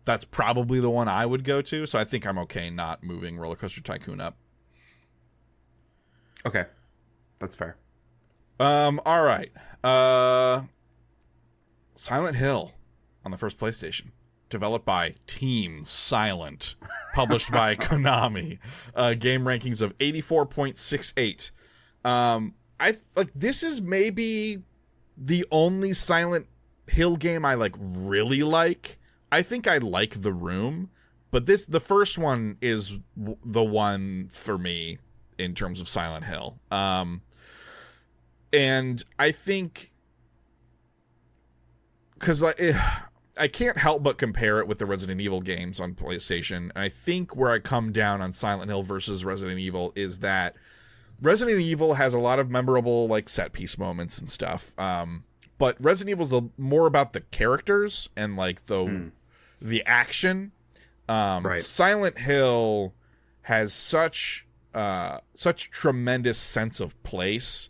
That's probably the one I would go to. So I think I'm okay not moving Roller Coaster Tycoon up. Okay, that's fair. All right. Silent Hill on the first PlayStation. Developed by Team Silent, published by Konami. Game rankings of 84.68. This is maybe the only Silent Hill game I really like. I think I like The Room, but the first one is the one for me in terms of Silent Hill. And I think because I can't help but compare it with the Resident Evil games on PlayStation. And I think where I come down on Silent Hill versus Resident Evil is that Resident Evil has a lot of memorable set piece moments and stuff. But Resident Evil's more about the characters and the action. Right. Silent Hill has such tremendous sense of place.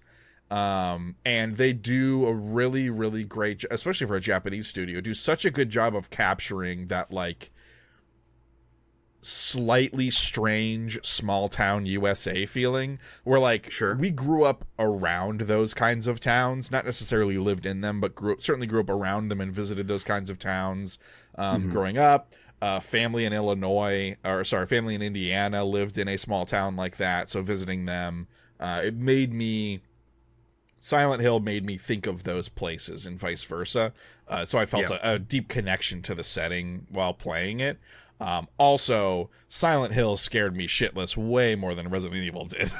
And they do a really, really great, especially for a Japanese studio, do such a good job of capturing that slightly strange small town USA feeling where sure, we grew up around those kinds of towns, not necessarily lived in them, but certainly grew up around them and visited those kinds of towns. Growing up, family in Indiana lived in a small town like that. So visiting them, Silent Hill made me think of those places and vice versa. So I felt a deep connection to the setting while playing it. Also, Silent Hill scared me shitless way more than Resident Evil did.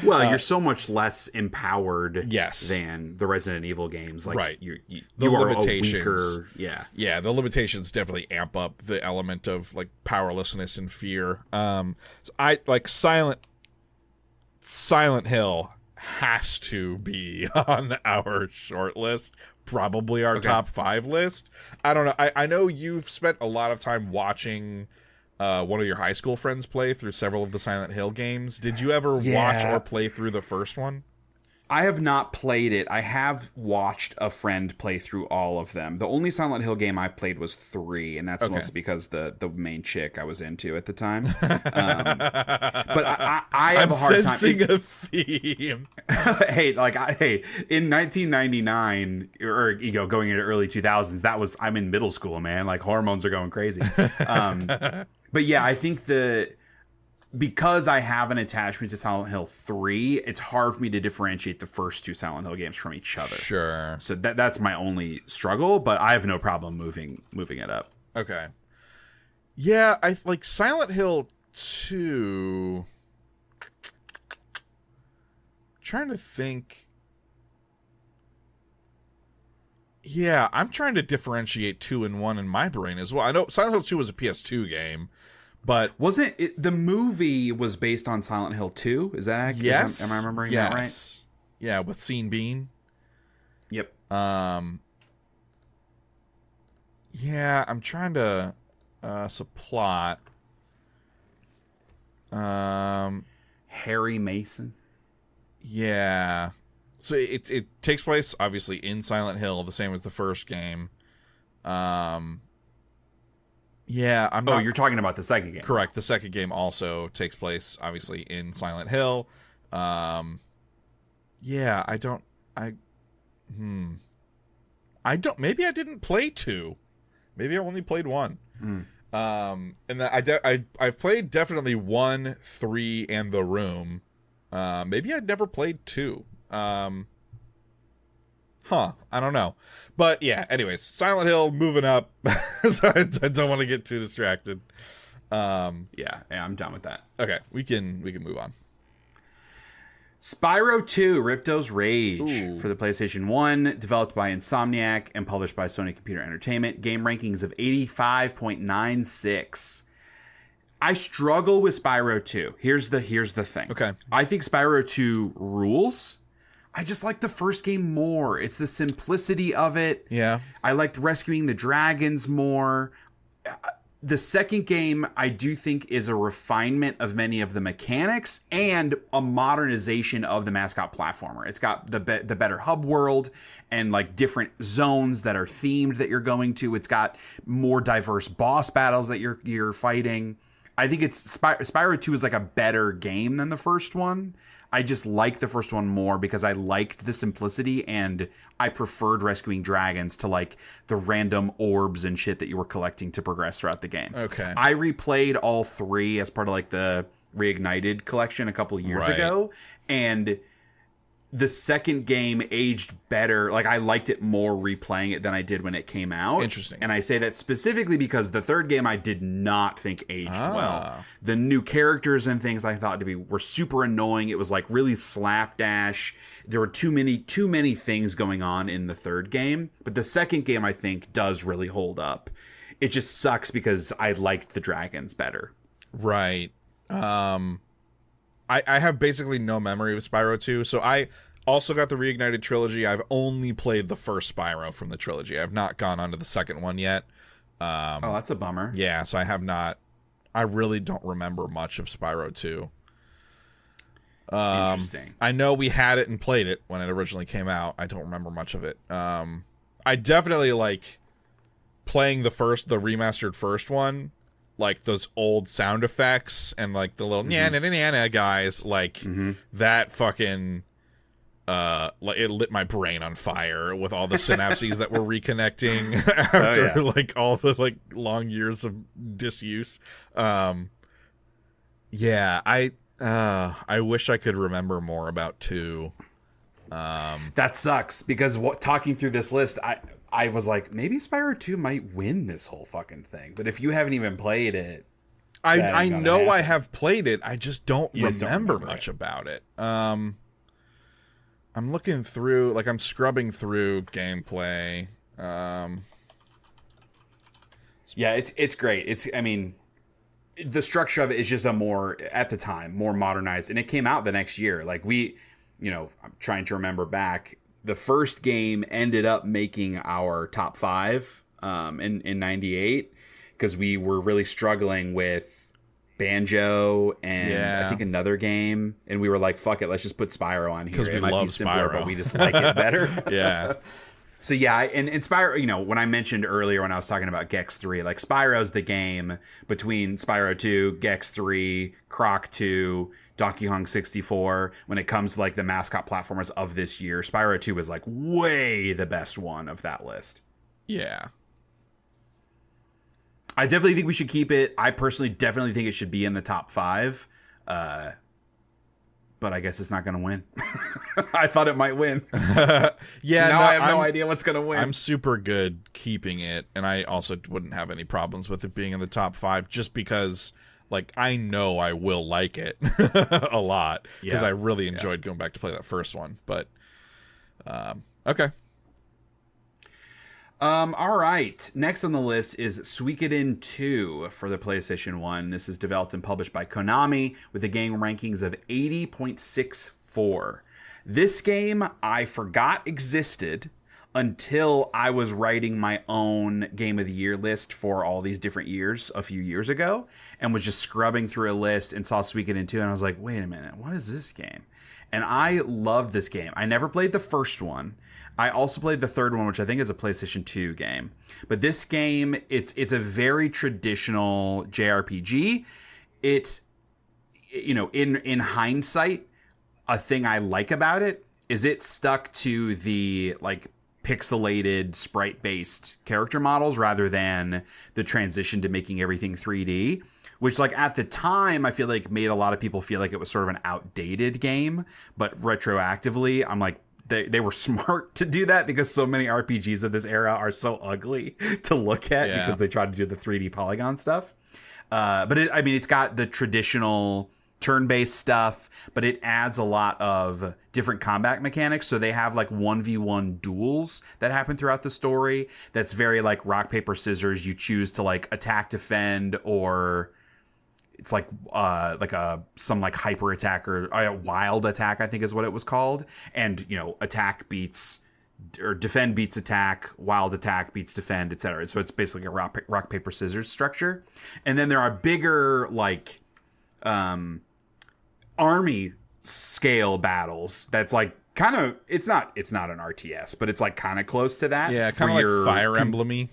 Well, you're so much less empowered yes. than the Resident Evil games. Right. You the are limitations. A weaker, Yeah, the limitations definitely amp up the element of powerlessness and fear. So I Silent Hill has to be on our short list, probably our top 5 list. I don't know. I know you've spent a lot of time watching one of your high school friends play through several of the Silent Hill games. Did you ever watch or play through the first one? I have not played it. I have watched a friend play through all of them. The only Silent Hill game I've played was 3, and that's mostly because the main chick I was into at the time. But I have a hard time. I'm sensing a theme. Hey, in 1999 or going into early 2000s, I'm in middle school, man. Hormones are going crazy. But yeah, I think because I have an attachment to Silent Hill 3, it's hard for me to differentiate the first 2 Silent Hill games from each other. Sure. So that's my only struggle, but I have no problem moving it up. Okay. Yeah, I like Silent Hill 2. Trying to think. Yeah, I'm trying to differentiate 2 and 1 in my brain as well. I know Silent Hill 2 was a PS2 game, but wasn't it, the movie was based on Silent Hill 2? Is that accurate? Yes. Am I remembering that right? Yeah, with Scene Bean. Yep. Yeah, I'm trying to plot. Harry Mason. Yeah. So it takes place obviously in Silent Hill, the same as the first game. Yeah, I'm not. Oh, you're talking about the second game. Correct. The second game also takes place obviously in Silent Hill. Yeah, I don't. Maybe I didn't play 2. Maybe I only played 1. And that I've played definitely 1, 3, and The Room. Maybe I'd never played 2. I don't know. But yeah, anyways, Silent Hill moving up. So I don't want to get too distracted. Yeah, I'm done with that. Okay, we can move on. Spyro 2, Ripto's Rage. Ooh. For the PlayStation 1, developed by Insomniac and published by Sony Computer Entertainment. Game rankings of 85.96. I struggle with Spyro 2. Here's the thing. Okay. I think Spyro 2 rules. I just like the first game more. It's the simplicity of it. Yeah. I liked rescuing the dragons more. The second game, I do think, is a refinement of many of the mechanics and a modernization of the mascot platformer. It's got the better hub world and like different zones that are themed that you're going to. It's got more diverse boss battles that you're fighting. I think Spyro 2 is like a better game than the first one. I just like the first one more because I liked the simplicity and I preferred rescuing dragons to like the random orbs and shit that you were collecting to progress throughout the game. Okay. I replayed all 3 as part of like the Reignited collection a couple of years ago, and the second game aged better. Like, I liked it more replaying it than I did when it came out. Interesting. And I say that specifically because the third game I did not think aged well. The new characters and things I thought were super annoying. It was like really slapdash. There were too many things going on in the third game. But the second game I think does really hold up. It just sucks because I liked the dragons better. Right. I have basically no memory of Spyro 2, so I also got the Reignited trilogy. I've only played the first Spyro from the trilogy. I've not gone on to the second one yet. Oh, that's a bummer. Yeah, so I have not. I really don't remember much of Spyro 2. Interesting. I know we had it and played it when it originally came out. I don't remember much of it. I definitely like playing the remastered first one. Like those old sound effects and like the little nyana guys, like that fucking like it lit my brain on fire with all the synapses that were reconnecting after like all the like long years of disuse. Yeah, I wish I could remember more about 2. That sucks because talking through this list, I was like, maybe Spyro 2 might win this whole fucking thing. But if you haven't even played it, I know I have played it. I just don't remember much about it. I'm looking through, like I'm scrubbing through gameplay. Yeah, it's great. I mean, the structure of it is just at the time, more modernized. And it came out the next year. Like I'm trying to remember back. The first game ended up making our top 5 in 98 because we were really struggling with Banjo and I think another game. And we were like, fuck it, let's just put Spyro on here. Because we love Spyro. But we just like it better. Yeah. So yeah, and Spyro, when I mentioned earlier when I was talking about Gex 3, like Spyro's the game between Spyro 2, Gex 3, Croc 2, Donkey Kong 64. When it comes to like the mascot platformers of this year, Spyro 2 is like way the best one of that list. Yeah. I definitely think we should keep it. I personally definitely think it should be in the top 5. but I guess it's not going to win. I thought it might win. Yeah, now I have no idea what's going to win. I'm super good keeping it, and I also wouldn't have any problems with it being in the top 5 just because, like, I know I will like it a lot because I really enjoyed going back to play that first one. But, okay. All right. Next on the list is Suikoden II for the PlayStation 1. This is developed and published by Konami with a game rankings of 80.64. This game I forgot existed until I was writing my own Game of the Year list for all these different years a few years ago, and was just scrubbing through a list and saw Suikoden 2, and I was like, wait a minute, what is this game? And I loved this game. I never played the first one. I also played the third one, which I think is a PlayStation 2 game. But this game, it's a very traditional JRPG. It, you know, in hindsight, a thing I like about it is it stuck to the, like, pixelated sprite-based character models rather than the transition to making everything 3D. Which, like, at the time, I feel like made a lot of people feel like it was sort of an outdated game. But retroactively, I'm like, they were smart to do that because so many RPGs of this era are so ugly to look at because they tried to do the 3D polygon stuff. But it's got the traditional turn-based stuff, but it adds a lot of different combat mechanics. So they have like 1v1 duels that happen throughout the story. That's very like rock, paper, scissors. You choose to like attack, defend, or it's like some like hyper attack or a wild attack, I think is what it was called. And, you know, attack beats or defend beats attack, wild attack beats defend, etc. So it's basically a rock, paper, scissors structure. And then there are bigger like army scale battles that's like kind of it's not an RTS, but it's like kind of close to that. Yeah, kind of like Fire Emblem-y.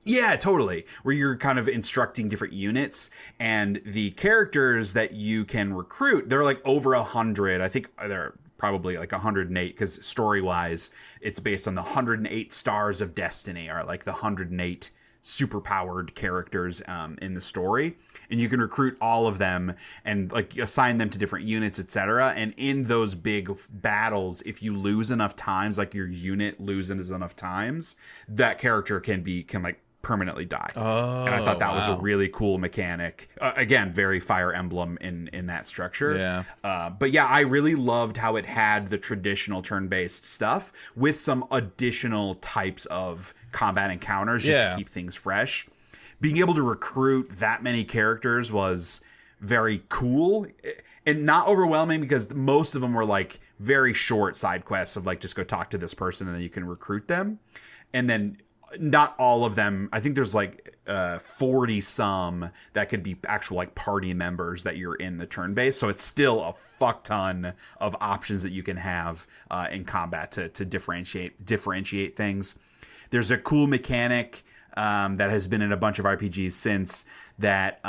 Yeah, totally. Where you're kind of instructing different units, and the characters that you can recruit, they're like over 100. I think they're probably like 108 because story-wise, it's based on the 108 stars of destiny, or like the 108 superpowered characters in the story. And you can recruit all of them and like assign them to different units, etc. And in those big battles, if you lose enough times, like your unit loses enough times, that character can like permanently die. And I thought that was a really cool mechanic. Again, very Fire Emblem in that structure. Yeah. But yeah, I really loved how it had the traditional turn-based stuff with some additional types of combat encounters just to keep things fresh. Being able to recruit that many characters was very cool and not overwhelming because most of them were like very short side quests of like just go talk to this person and then you can recruit them. And then not all of them. I think there's like 40 some that could be actual like party members that you're in the turn base. So it's still a fuck ton of options that you can have in combat to differentiate things. There's a cool mechanic that has been in a bunch of RPGs since that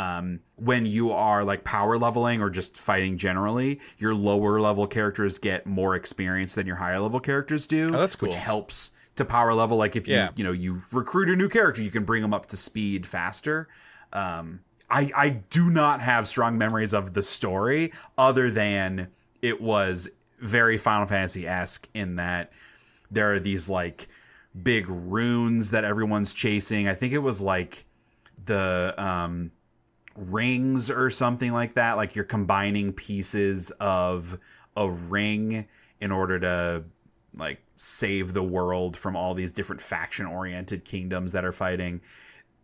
when you are like power leveling or just fighting generally, your lower level characters get more experience than your higher level characters do. Oh, that's cool. Which helps to power level. Like if you recruit a new character, you can bring them up to speed faster. I do not have strong memories of the story other than it was very Final Fantasy-esque in that there are these like big runes that everyone's chasing. I think it was like the rings or something like that. Like you're combining pieces of a ring in order to like save the world from all these different faction-oriented kingdoms that are fighting.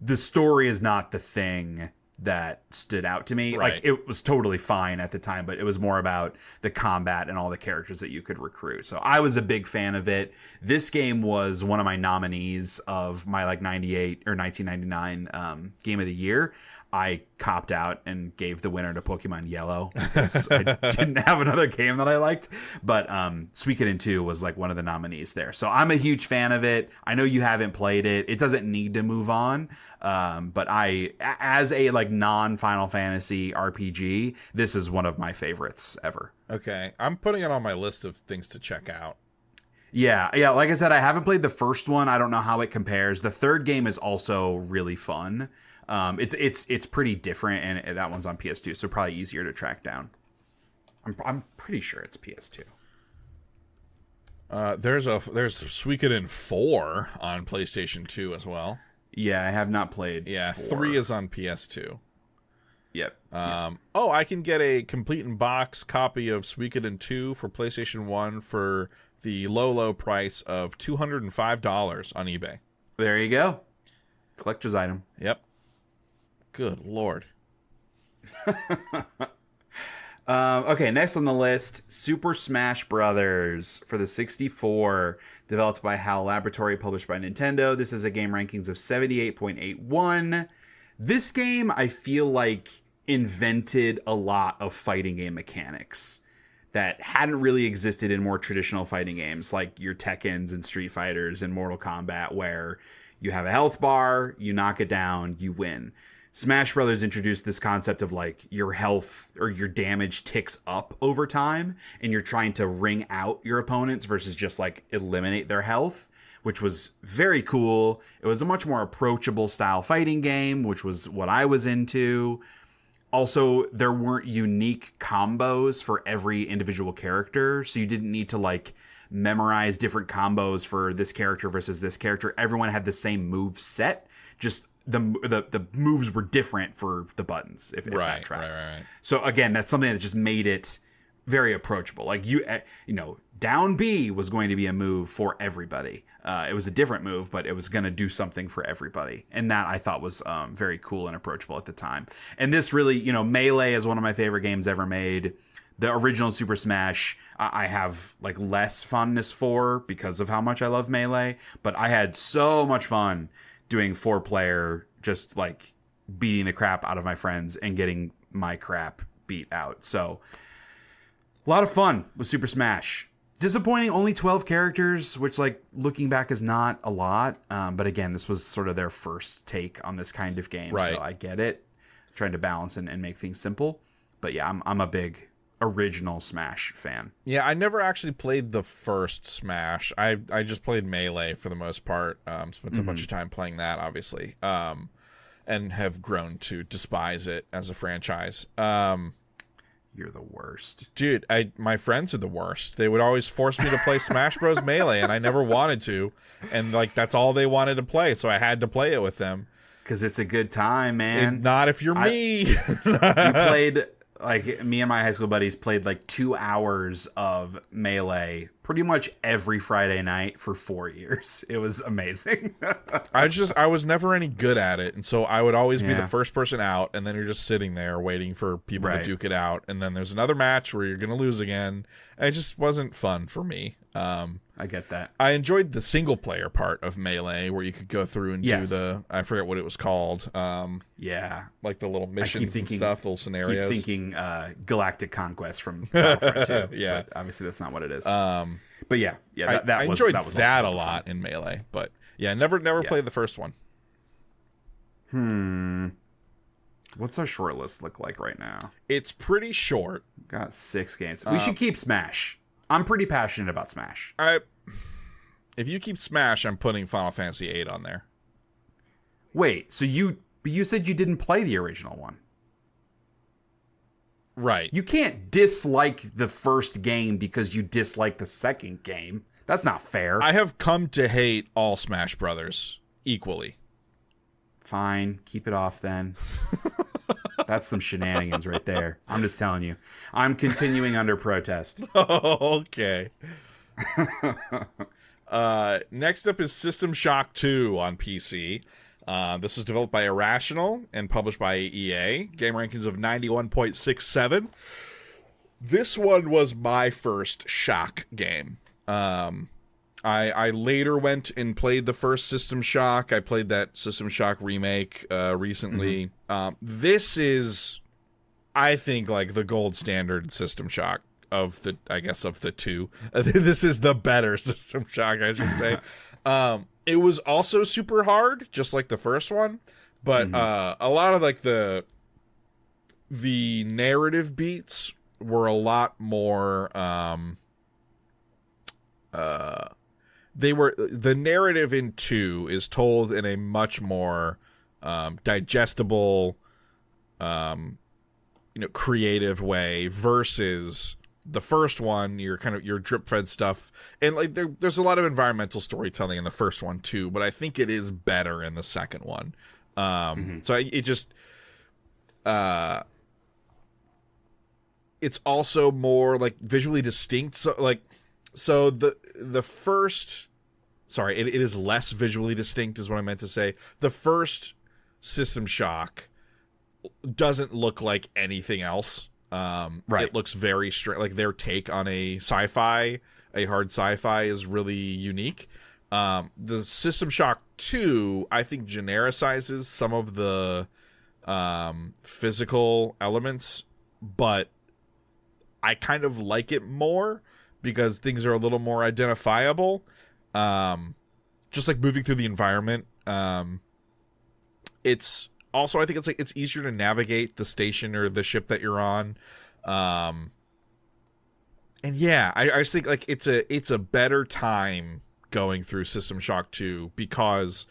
The story is not the thing that stood out to me. Right. Like it was totally fine at the time, but it was more about the combat and all the characters that you could recruit. So I was a big fan of it. This game was one of my nominees of my like 98 or 1999 game of the year. I copped out and gave the winner to Pokemon Yellow because I didn't have another game that I liked. But Suikoden 2 was like one of the nominees there. So I'm a huge fan of it. I know you haven't played it. It doesn't need to move on. But as a like non-Final Fantasy RPG, this is one of my favorites ever. Okay. I'm putting it on my list of things to check out. Yeah. Like I said, I haven't played the first one. I don't know how it compares. The third game is also really fun. It's pretty different, and that one's on PS2, so probably easier to track down. I'm pretty sure it's PS2. There's Suikoden 4 on PlayStation 2 as well. Yeah, I have not played. Yeah, 4. 3 is on PS2. Yep. Oh, I can get a complete in box copy of Suikoden 2 for PlayStation 1 for the low price of $205 on eBay. There you go. Collector's item. Yep. Good Lord. Okay, next on the list, Super Smash Brothers for the 64, developed by HAL Laboratory, published by Nintendo. This is a game rankings of 78.81. This game, I feel like, invented a lot of fighting game mechanics that hadn't really existed in more traditional fighting games, like your Tekkens and Street Fighters and Mortal Kombat, where you have a health bar, you knock it down, you win. Smash Brothers introduced this concept of like your health or your damage ticks up over time and you're trying to wring out your opponents versus just like eliminate their health, which was very cool. It was a much more approachable style fighting game, which was what I was into. Also, there weren't unique combos for every individual character, so you didn't need to like memorize different combos for this character versus this character. Everyone had the same move set, just the moves were different for the buttons, if that tracks. Right. So again, that's something that just made it very approachable. Like you know, down B was going to be a move for everybody. It was a different move, but it was going to do something for everybody, and that I thought was very cool and approachable at the time. And this really, you know, Melee is one of my favorite games ever made. The original Super Smash, I have like less fondness for because of how much I love Melee, but I had so much fun doing 4-player, just like beating the crap out of my friends and getting my crap beat out. So a lot of fun with Super Smash. Disappointing, only 12 characters, which like looking back is not a lot. But again, this was sort of their first take on this kind of game. Right. So I get it. Trying to balance and make things simple. But yeah, I'm a big original Smash fan. Yeah, I never actually played the first Smash. I just played Melee for the most part. Spent a bunch of time playing that, obviously. And have grown to despise it as a franchise. You're the worst. Dude, my friends are the worst. They would always force me to play Smash Bros. Melee, and I never wanted to. And like that's all they wanted to play, so I had to play it with them. Because it's a good time, man. Not if you're me. You played... Like, me and my high school buddies played, like, 2 hours of Melee pretty much every Friday night for 4 years. It was amazing. I was never any good at it, and so I would always be the first person out, and then you're just sitting there waiting for people to duke it out, and then there's another match where you're going to lose again. And it just wasn't fun for me. I get that. I enjoyed the single-player part of Melee, where you could go through and do the... I forget what it was called. Like the little missions and stuff, little scenarios. I keep thinking Galactic Conquest from Battlefront 2. Yeah. But obviously that's not what it is. But yeah, I enjoyed that a lot in Melee. But yeah, never played the first one. What's our short list look like right now? It's pretty short. Got 6 games. We should keep Smash. I'm pretty passionate about Smash. If you keep Smash, I'm putting Final Fantasy VIII on there. Wait, so you said you didn't play the original one. Right. You can't dislike the first game because you dislike the second game. That's not fair. I have come to hate all Smash Brothers equally. Fine, keep it off then. That's some shenanigans right there. I'm just telling you. I'm continuing under protest. Okay. Next up is System Shock 2 on PC. This was developed by Irrational and published by EA. Game rankings of 91.67. This one was my first Shock game. I later went and played the first System Shock. I played that System Shock remake recently. This is, I think, like the gold standard System Shock of the two. This is the better System Shock, I should say. It was also super hard, just like the first one, but a lot of like the narrative beats were a lot more. The narrative in 2 is told in a much more digestible, creative way versus the first one. You're kind of your drip fed stuff, and like there's a lot of environmental storytelling in the first one too, but I think it is better in the second one. So it just it's also more like visually distinct. So the first, sorry, it is less visually distinct is what I meant to say. The first System Shock doesn't look like anything else. Right. It looks very straight. Like their take on a hard sci-fi is really unique. The System Shock 2, I think, genericizes some of the physical elements, but I kind of like it more because things are a little more identifiable. Just like moving through the environment. It's also, I think it's easier to navigate the station or the ship that you're on. And yeah, I just think like it's a better time going through System Shock 2 because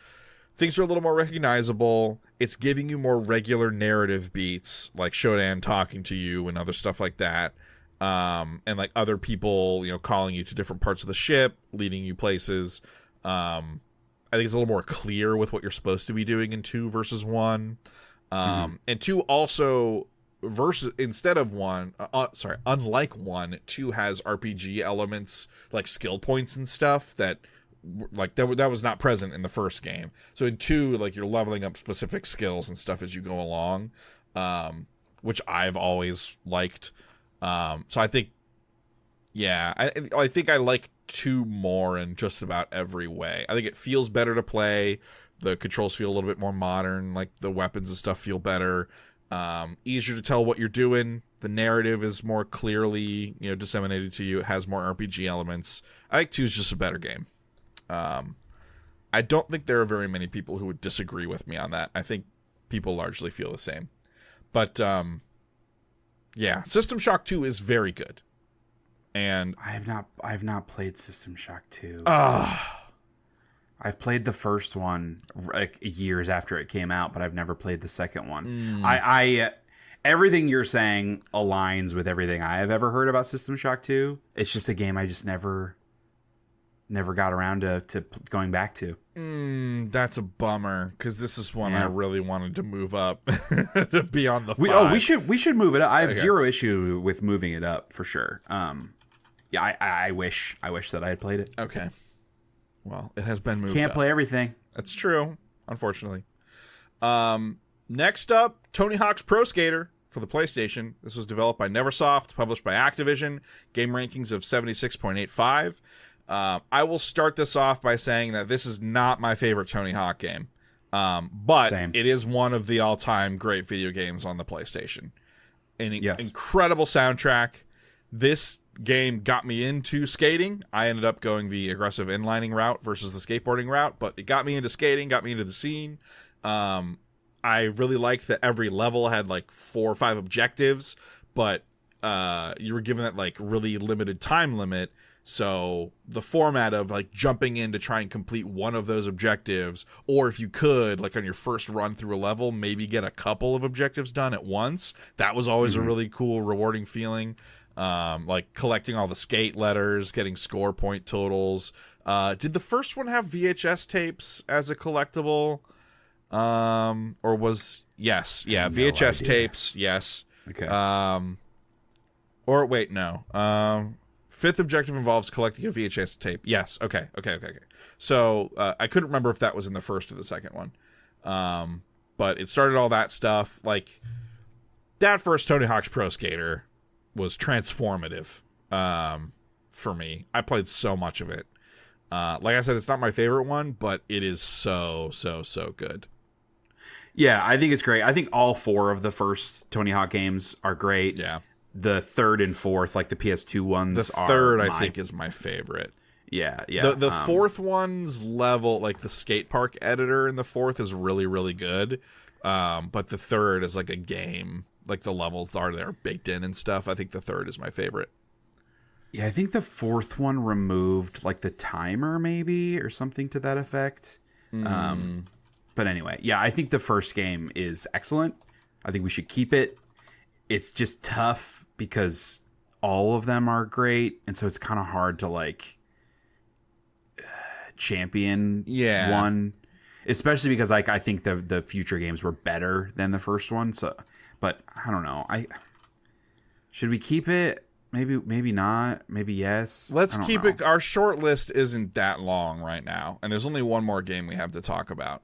things are a little more recognizable. It's giving you more regular narrative beats, like Shodan talking to you and other stuff like that. And like other people, calling you to different parts of the ship, leading you places. I think it's a little more clear with what you're supposed to be doing in 2 versus 1. And 2 also unlike 1, 2 has RPG elements like skill points and stuff that was not present in the first game. So in 2, like you're leveling up specific skills and stuff as you go along, which I've always liked. So I think, yeah, I think I like 2 more in just about every way. I think it feels better to play. The controls feel a little bit more modern. Like the weapons and stuff feel better. Easier to tell what you're doing. The narrative is more clearly, disseminated to you. It has more RPG elements. I think 2 is just a better game. I don't think there are very many people who would disagree with me on that. I think people largely feel the same. But, yeah, System Shock 2 is very good. And I've not played System Shock 2. I've played the first one like years after it came out, but I've never played the second one. I everything you're saying aligns with everything I have ever heard about System Shock 2. It's just a game I just never got around to going back to. That's a bummer because this is one I really wanted to move up to be on the 5. We should move it up. I have zero issue with moving it up for sure. Yeah, I wish that I had played it. Okay. Well, it has been moved Can't up. play everything. That's true, unfortunately. Next up, Tony Hawk's Pro Skater for the PlayStation. This was developed by Neversoft, published by Activision. Game rankings of 76.85. I will start this off by saying that this is not my favorite Tony Hawk game. But Same. It is one of the all-time great video games on the PlayStation. An incredible soundtrack. This game got me into skating. I ended up going the aggressive inlining route versus the skateboarding route, but it got me into skating, got me into the scene. I really liked that every level had like 4 or 5 objectives, but you were given that like really limited time limit. So the format of like jumping in to try and complete one of those objectives, or if you could, like on your first run through a level, maybe get a couple of objectives done at once. That was always a really cool, rewarding feeling. Like collecting all the skate letters, getting score point totals. Did the first one have VHS tapes as a collectible? Or was VHS tapes, yes. Okay. Or wait, no. Fifth objective involves collecting a VHS tape. Yes. Okay. So I couldn't remember if that was in the first or the second one. But it started all that stuff. Like that first Tony Hawk's Pro Skater was transformative for me. I played so much of it. Like I said, it's not my favorite one, but it is so good. Yeah, I think it's great. I think all 4 of the first Tony Hawk games are great. Yeah. The third and fourth, like the PS2 ones, the third I think is my favorite. Yeah. The fourth one's level, like the skate park editor in the fourth is really, really good. But the third is like a game. Like the levels are there baked in and stuff. I think the third is my favorite. Yeah, I think the fourth one removed like the timer maybe or something to that effect. But anyway, yeah, I think the first game is excellent. I think we should keep it. it's just tough because all of them are great, and so it's kind of hard to like champion one, especially because like I think the future games were better than the first one. So, but I don't know. Should we keep it? Maybe not. Maybe yes. Let's keep it. Our short list isn't that long right now, and there's only one more game we have to talk about.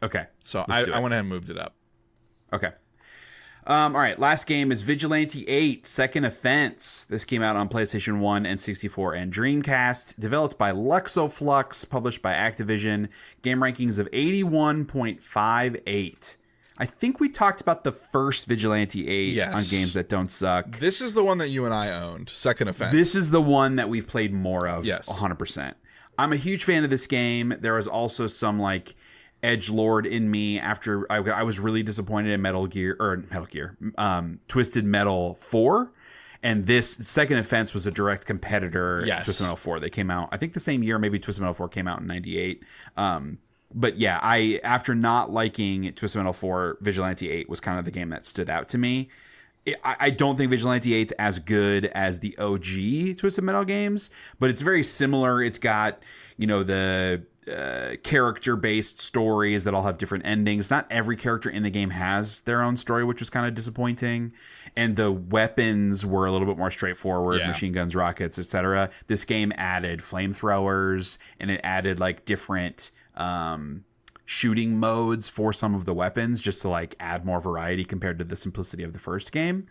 Okay. So I went ahead and moved it up. Okay. All right. Last game is Vigilante VIII, Second Offense. This came out on PlayStation 1, N64, and Dreamcast. Developed by Luxoflux, published by Activision. Game rankings of 81.58. I think we talked about the first Vigilante VIII on Games That Don't Suck. This is the one that you and I owned, Second Offense. This is the one that we've played more of, yes. 100%. I'm a huge fan of this game. There was also some, like, edgelord in me after I was really disappointed in Twisted Metal 4. And this Second Offense was a direct competitor to Twisted Metal 4. They came out, I think the same year, maybe Twisted Metal 4 came out in 98. But yeah, after not liking Twisted Metal 4, Vigilante VIII was kind of the game that stood out to me. I don't think Vigilante VIII is as good as the OG Twisted Metal games, but it's very similar. It's got, the character-based stories that all have different endings. Not every character in the game has their own story, which was kind of disappointing. And the weapons were a little bit more straightforward, machine guns, rockets, etc. This game added flamethrowers, and it added like different shooting modes for some of the weapons just to like add more variety compared to the simplicity of the first game.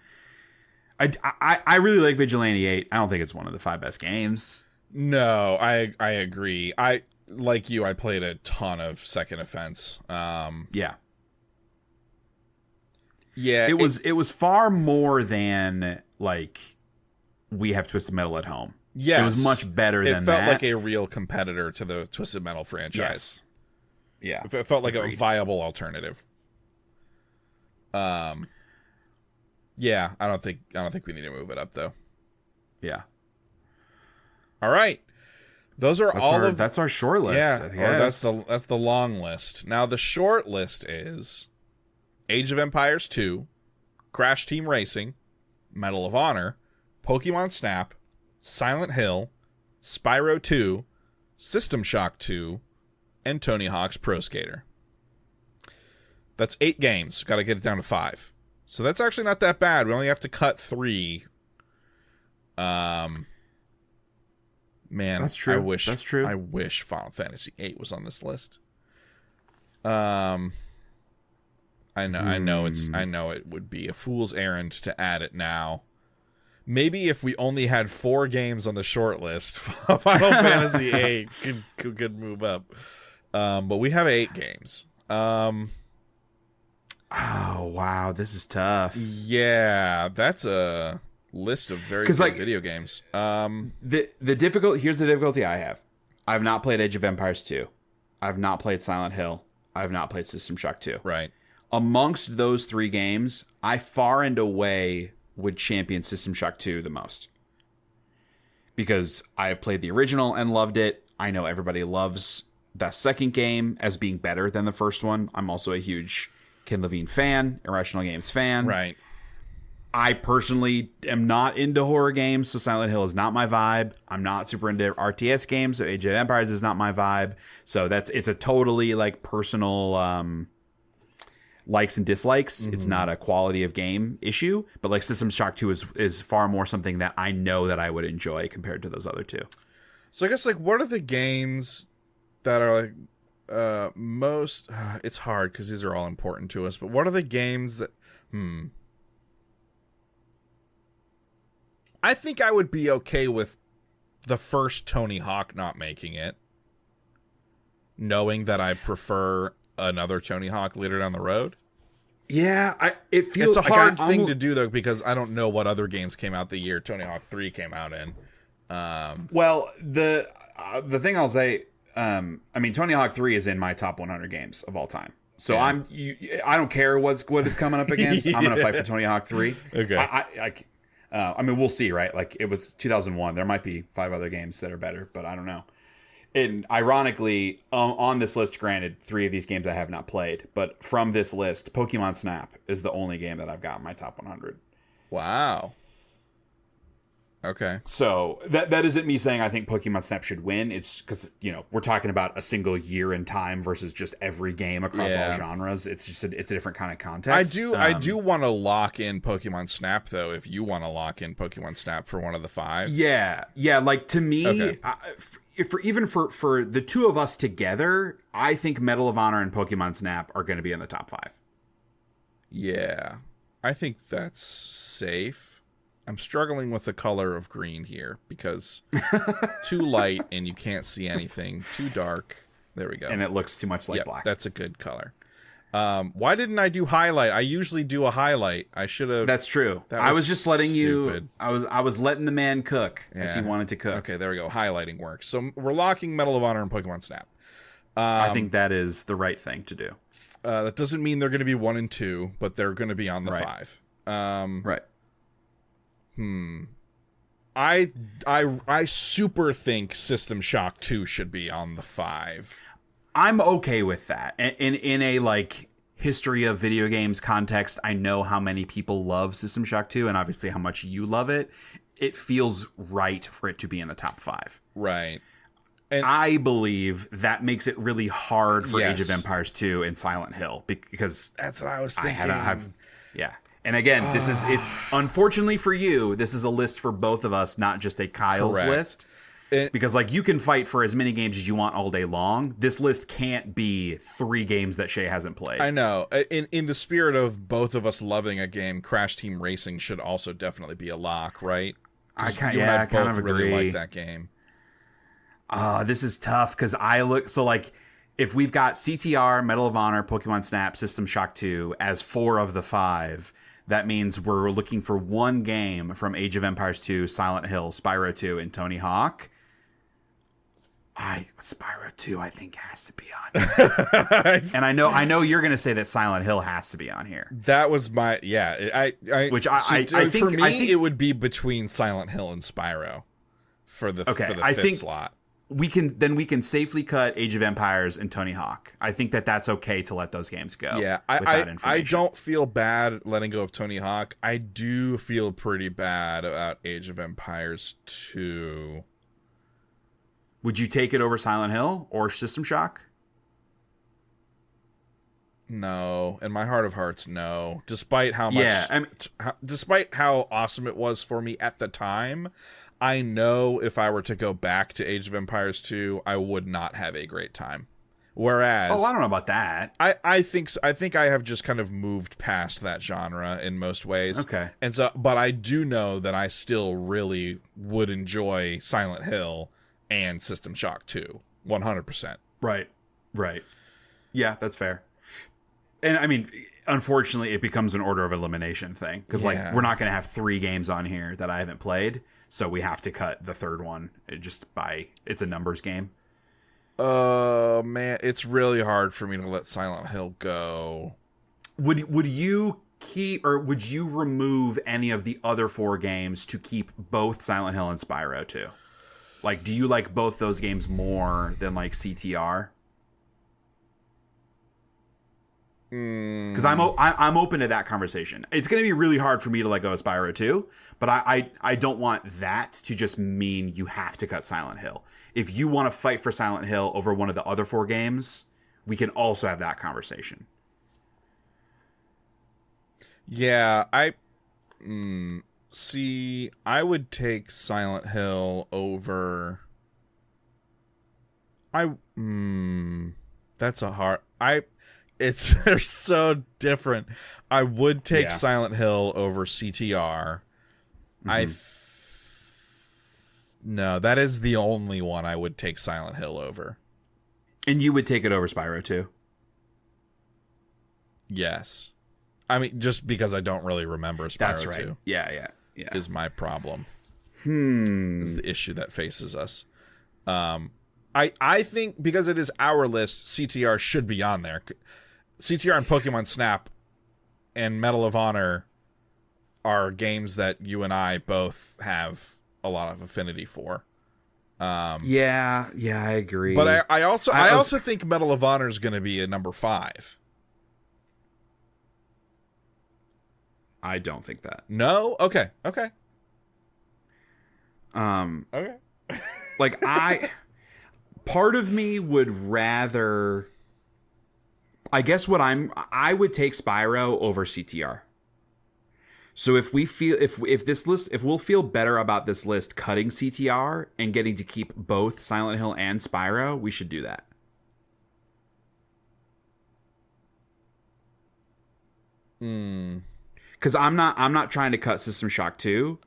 I really like Vigilante VIII. I don't think it's one of the 5 best games. No, I agree. I like you. I played a ton of Second Offense. Yeah. It was far more than like we have Twisted Metal at home. Yes. It was much better than that. It felt like a real competitor to the Twisted Metal franchise. Yes. Yeah. It felt like a viable alternative. Yeah, I don't think we need to move it up though. Yeah. All right. That's our short list. Yeah, that's the long list. Now the short list is Age of Empires 2, Crash Team Racing, Medal of Honor, Pokemon Snap, Silent Hill, Spyro 2, System Shock 2, and Tony Hawk's Pro Skater. That's 8 games. Got to get it down to 5. So that's actually not that bad. We only have to cut 3. Man, that's true. That's true. I wish Final Fantasy VIII was on this list. I know it would be a fool's errand to add it now. Maybe if we only had 4 games on the short list, Final Fantasy VIII could move up. But we have 8 games. Oh wow, this is tough. Yeah, that's a list of very good video games. Here's the difficulty I have. I've not played Age of Empires 2. I've not played Silent Hill. I've not played System Shock 2. Right. Amongst those 3 games, I far and away would champion System Shock 2 the most. Because I have played the original and loved it. I know everybody loves that second game as being better than the first one. I'm also a huge Ken Levine fan, Irrational Games fan. Right. I personally am not into horror games, so Silent Hill is not my vibe. I'm not super into RTS games, so Age of Empires is not my vibe. So it's a totally like personal likes and dislikes. Mm-hmm. It's not a quality of game issue, but like System Shock 2 is far more something that I know that I would enjoy compared to those other 2. So I guess like what are the games that are like most it's hard because these are all important to us, but what are the games that I think I would be okay with the first Tony Hawk not making it, knowing that I prefer another Tony Hawk later down the road. Yeah, it feels it's a hard thing to do though because I don't know what other games came out the year Tony Hawk 3 came out in. Well, the thing I'll say, I mean, Tony Hawk 3 is in my top 100 games of all time. So yeah. I don't care what it's coming up against. Yeah. I'm gonna fight for Tony Hawk 3. Okay. I mean, we'll see, right? Like, it was 2001. There might be 5 other games that are better, but I don't know. And ironically, on this list, granted, 3 of these games I have not played, but from this list, Pokemon Snap is the only game that I've got in my top 100. Wow. Okay. So that isn't me saying I think Pokemon Snap should win. It's because, we're talking about a single year in time versus just every game across all genres. It's just it's a different kind of context. I do want to lock in Pokemon Snap, though, if you want to lock in Pokemon Snap for one of the 5. Yeah. Like, to me, Okay. For the two of us together, I think Medal of Honor and Pokemon Snap are going to be in the top 5. Yeah. I think that's safe. I'm struggling with the color of green here because too light and you can't see anything. Too dark. There we go. And it looks too much like black. That's a good color. Why didn't I do highlight? I usually do a highlight. I should have. That's true. I was just letting you. I was letting the man cook as he wanted to cook. Okay, there we go. Highlighting works. So we're locking Medal of Honor and Pokemon Snap. I think that is the right thing to do. That doesn't mean they're going to be 1 and 2, but they're going to be on the 5. Right. I super think System Shock 2 should be on the 5. I'm okay with that. In a like history of video games context, I know how many people love System Shock 2 and obviously how much you love it. It feels right for it to be in the top 5. Right. And I believe that makes it really hard for Age of Empires 2 and Silent Hill because that's what I was thinking. Yeah. And again, it's unfortunately for you, this is a list for both of us, not just a Kyle's list. Because like you can fight for as many games as you want all day long. This list can't be 3 games that Shea hasn't played. I know. In the spirit of both of us loving a game, Crash Team Racing should also definitely be a lock, right? I kind of agree. Really like that game. This is tough because if we've got CTR, Medal of Honor, Pokemon Snap, System Shock 2 as 4 of the 5, that means we're looking for 1 game from Age of Empires 2, Silent Hill, Spyro 2, and Tony Hawk. Spyro 2, I think, has to be on here. And I know you're going to say that Silent Hill has to be on here. That was my I think for me, I think it would be between Silent Hill and Spyro for the 5th slot. We can safely cut Age of Empires and Tony Hawk. I think that's okay to let those games go. Yeah, I don't feel bad letting go of Tony Hawk. I do feel pretty bad about Age of Empires 2. Would you take it over Silent Hill or System Shock? No, in my heart of hearts, no. Despite how much, despite how awesome it was for me at the time, I know if I were to go back to Age of Empires 2, I would not have a great time. Whereas, I don't know about that. I think I have just kind of moved past that genre in most ways. Okay, and so, but I do know that I still really would enjoy Silent Hill and System Shock 2, 100%. Right. Yeah, that's fair. And I mean, unfortunately, it becomes an order of elimination thing because we're not going to have 3 games on here that I haven't played. So we have to cut the 3rd one it's a numbers game. Man, it's really hard for me to let Silent Hill go. Would you keep or would you remove any of the other 4 games to keep both Silent Hill and Spyro 2? Like, do you like both those games more than like CTR? Because I'm open to that conversation. It's going to be really hard for me to let go of Spyro 2, but I don't want that to just mean you have to cut Silent Hill. If you want to fight for Silent Hill over one of the other 4 games, we can also have that conversation. Yeah, see, I would take Silent Hill over. That's a hard. They're so different. I would take Silent Hill over CTR. Mm-hmm. No, that is the only one I would take Silent Hill over. And you would take it over Spyro 2? Yes. I mean, just because I don't really remember Spyro 2. That's right. Yeah. Is my problem. Is the issue that faces us. I think because it is our list, CTR should be on there. CTR and Pokemon Snap and Medal of Honor are games that you and I both have a lot of affinity for. Yeah, I agree. But I also think Medal of Honor is going to be a number 5. I don't think that. No? Okay. Okay. Okay. Like, part of me would rather, I guess I would take Spyro over CTR. So if we feel, if we'll feel better about this list cutting CTR and getting to keep both Silent Hill and Spyro, we should do that. Because I'm not trying to cut System Shock 2,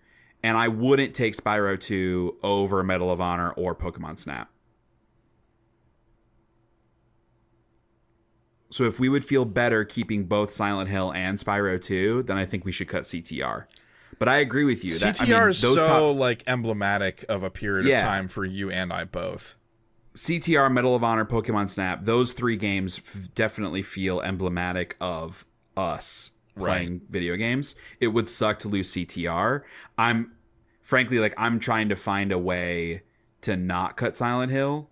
and I wouldn't take Spyro 2 over Medal of Honor or Pokemon Snap. So if we would feel better keeping both Silent Hill and Spyro 2, then I think we should cut CTR. But I agree with you. CTR is so like emblematic of a period of time for you and I both. CTR, Medal of Honor, Pokemon Snap, those three games definitely feel emblematic of us playing video games. It would suck to lose CTR. I'm trying to find a way to not cut Silent Hill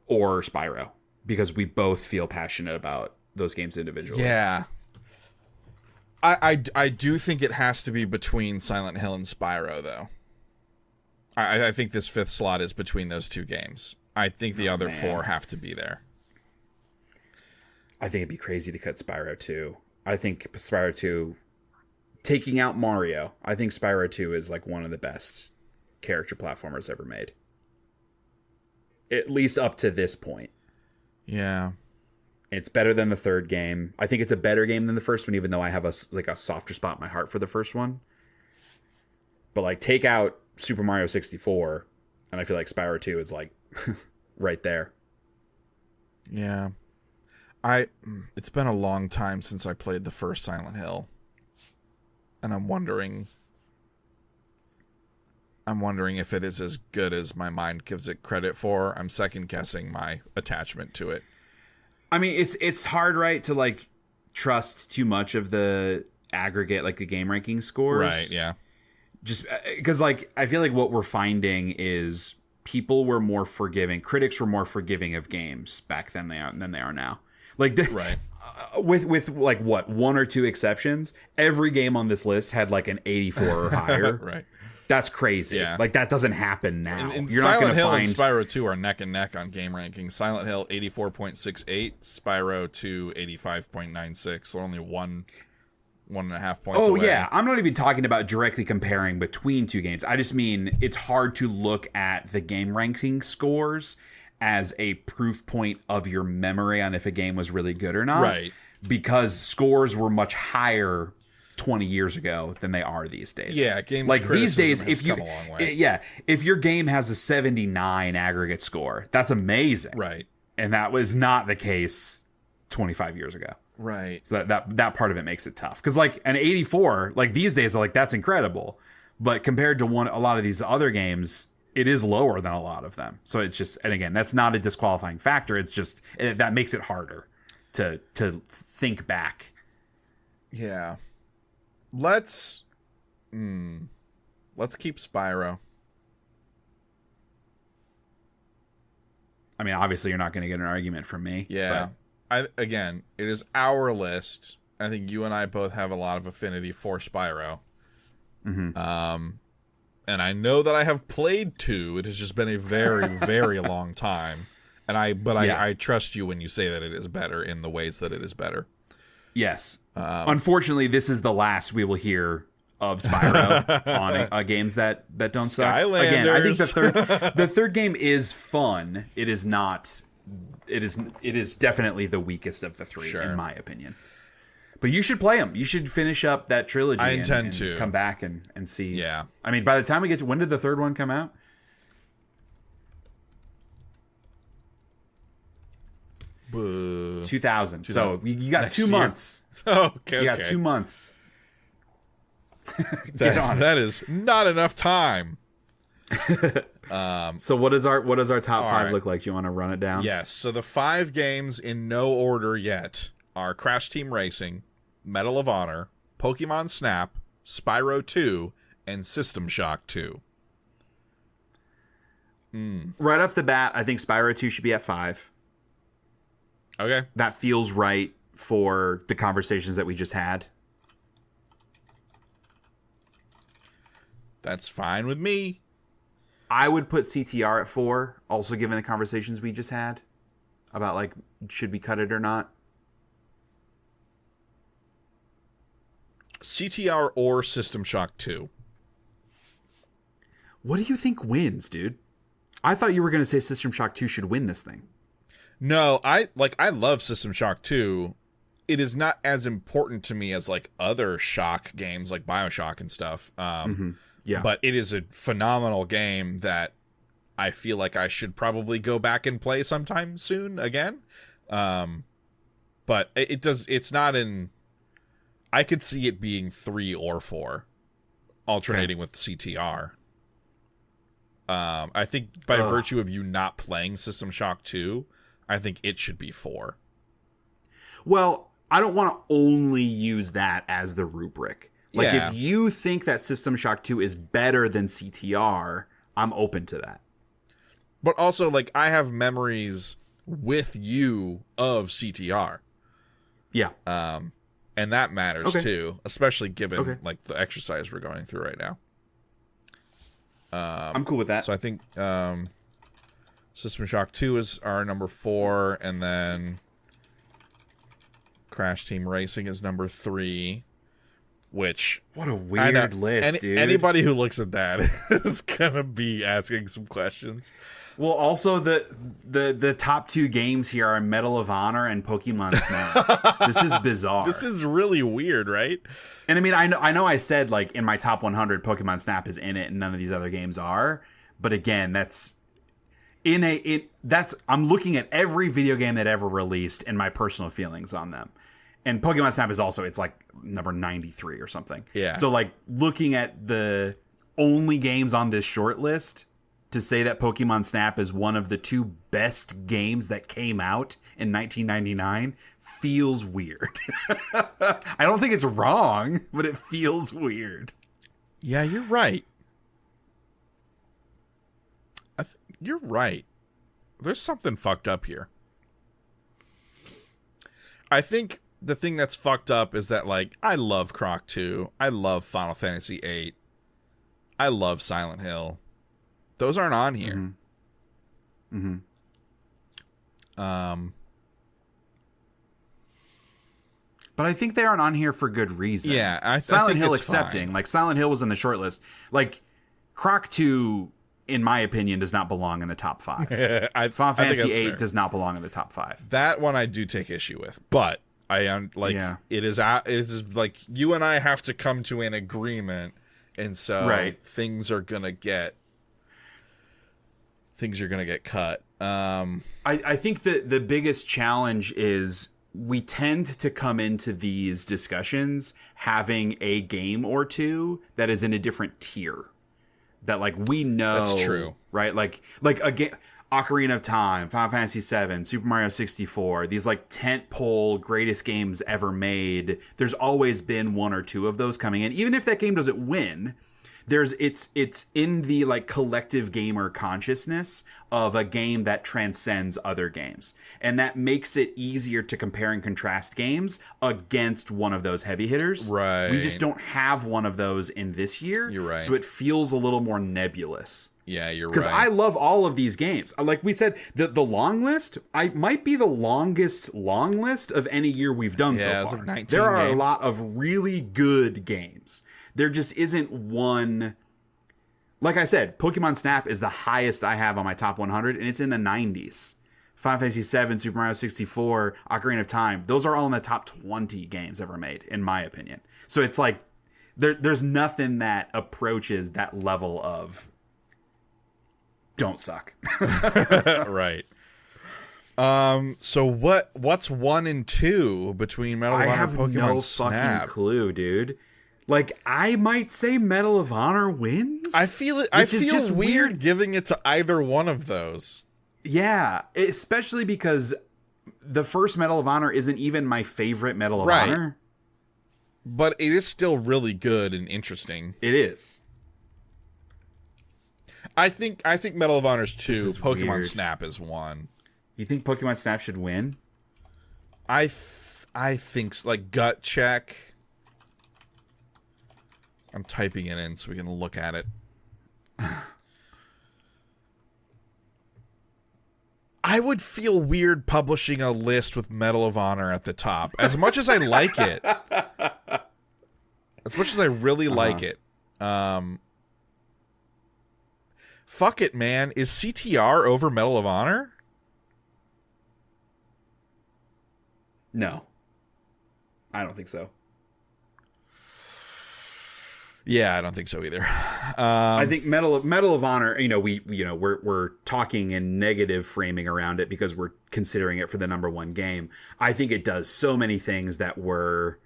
or Spyro, because we both feel passionate about those games individually. Yeah. I do think it has to be between Silent Hill and Spyro, though. I think this fifth slot is between those two games. I think the other four have to be there. I think it'd be crazy to cut Spyro 2. I think Spyro 2, taking out Mario, I think Spyro 2 is like one of the best character platformers ever made. At least up to this point. Yeah. It's better than the third game. I think it's a better game than the first one, even though I have a softer spot in my heart for the first one. But like, take out Super Mario 64, and I feel like Spyro 2 is like right there. Yeah. It's been a long time since I played the first Silent Hill. And I'm wondering if it is as good as my mind gives it credit for. I'm second guessing my attachment to it. I mean, it's hard, right, to like trust too much of the aggregate, like the game ranking scores. Right, yeah. Just because, like, I feel like what we're finding is people were more forgiving. Critics were more forgiving of games back then than they are now. Like, right. With like what, one or two exceptions, every game on this list had like an 84 or higher. Right. That's crazy. Yeah. Like, that doesn't happen now. And You're Silent not going to Hill find... and Spyro 2 are neck and neck on game rankings. Silent Hill 84.68, Spyro 2 85.96. So only 1.5 points away. Yeah. I'm not even talking about directly comparing between two games. I just mean it's hard to look at the game ranking scores as a proof point of your memory on if a game was really good or not. Right. Because scores were much higher 20 years ago than they are these days. Yeah, games like these days, if you come a long way. If your game has a 79 aggregate score, that's amazing. Right. And that was not the case 25 years ago. Right. So that part of it makes it tough. Because like an 84, like these days, like that's incredible. But compared to a lot of these other games, it is lower than a lot of them. So it's just, and again, that's not a disqualifying factor. It's just that makes it harder to think back. Yeah. Let's keep Spyro. I mean, obviously, you're not going to get an argument from me. Yeah. Again, it is our list. I think you and I both have a lot of affinity for Spyro. Mm-hmm. And I know that I have played 2. It has just been a very, very long time. And I trust you when you say that it is better in the ways that it is better. Yes. Unfortunately, this is the last we will hear of Spyro on games that don't suck. Skylanders. Again, I think the third game is fun. It is not. It is definitely the weakest of the three, in my opinion. But you should play them. You should finish up that trilogy. I intend to come back and see. Yeah. I mean, by the time we get to, when did the third one come out? 2000. So you got 2 months. Okay. You got 2 months. That is not enough time. So what does our top 5 look like? Do you want to run it down? Yes. So the 5 games in no order yet are Crash Team Racing, Medal of Honor, Pokemon Snap, Spyro 2, and System Shock 2. Right off the bat, I think Spyro 2 should be at 5. Okay. That feels right for the conversations that we just had. That's fine with me. I would put CTR at 4, also given the conversations we just had about, like, should we cut it or not? CTR or System Shock 2. What do you think wins, dude? I thought you were going to say System Shock 2 should win this thing. No, I love System Shock 2. It is not as important to me as, like, other Shock games, like BioShock and stuff. Yeah. But it is a phenomenal game that I feel like I should probably go back and play sometime soon again. But it's not in... I could see it being 3 or 4, alternating with CTR. I think by virtue of you not playing System Shock 2, I think it should be 4. Well, I don't want to only use that as the rubric. Like, Yeah. if you think that System Shock 2 is better than CTR, I'm open to that. But also, like, I have memories with you of CTR. Yeah. And that matters too, especially given like the exercise we're going through right now. I'm cool with that. So I think System Shock 2 is our number 4, and then Crash Team Racing is number 3. Which, what a weird list, dude. Anybody who looks at that is gonna be asking some questions. Well, also the top 2 games here are Medal of Honor and Pokemon Snap. This is bizarre. This is really weird, right? And I mean, I know I said, like, in my top 100, Pokemon Snap is in it, and none of these other games are. But again, I'm looking at every video game that ever released and my personal feelings on them. And Pokemon Snap is also, it's like number 93 or something. Yeah. So, like, looking at the only games on this short list, to say that Pokemon Snap is one of the 2 best games that came out in 1999 feels weird. I don't think it's wrong, but it feels weird. Yeah, you're right. You're right. There's something fucked up here. I think the thing that's fucked up is that, like, I love Croc 2. I love Final Fantasy VIII. I love Silent Hill. Those aren't on here. But I think they aren't on here for good reason. Yeah, Silent I think Hill it's accepting. fine. Like, Silent Hill was in the short list. Like, Croc 2, in my opinion, does not belong in the top 5. Final Fantasy VIII does not belong in the top 5. That one I do take issue with, but it is like you and I have to come to an agreement, and so things are gonna get cut. I think that the biggest challenge is we tend to come into these discussions having a game or two that is in a different tier. That, like, we know. That's true. Right? Like a game, Ocarina of Time, Final Fantasy VII, Super Mario 64, these, like, tentpole greatest games ever made. There's always been 1 or 2 of those coming in. Even if that game doesn't win, it's in the, like, collective gamer consciousness of a game that transcends other games, and that makes it easier to compare and contrast games against one of those heavy hitters. Right. We just don't have one of those in this year. You're right. So it feels a little more nebulous. Yeah, you're right. Because I love all of these games. Like we said, the long list might be the longest long list of any year we've done so far. 19 there are games. a lot of really good games. There just isn't one. Like I said, Pokemon Snap is the highest I have on my top 100, and it's in the 90s. Final Fantasy VII, Super Mario 64, Ocarina of Time, those are all in the top 20 games ever made, in my opinion. So it's like, there's nothing that approaches that level of don't suck. Right. So what's 1 and 2 between Medal of Honor and Pokemon no Snap? fucking clue, dude. Like, I might say Medal of Honor wins. I feel just weird giving it to either one of those. Yeah, especially because the first Medal of Honor isn't even my favorite Medal of Honor. But it is still really good and interesting. It is. I think Medal of Honor's 2, Pokemon weird. Snap is 1. You think Pokemon Snap should win? I think like gut check. I'm typing it in so we can look at it. I would feel weird publishing a list with Medal of Honor at the top. As much as I like it. As much as I really like it. Fuck it, man. Is CTR over Medal of Honor? No. I don't think so. Yeah, I don't think so either. I think Medal of Honor, we're talking in negative framing around it because we're considering it for the number one game. I think it does so many things that were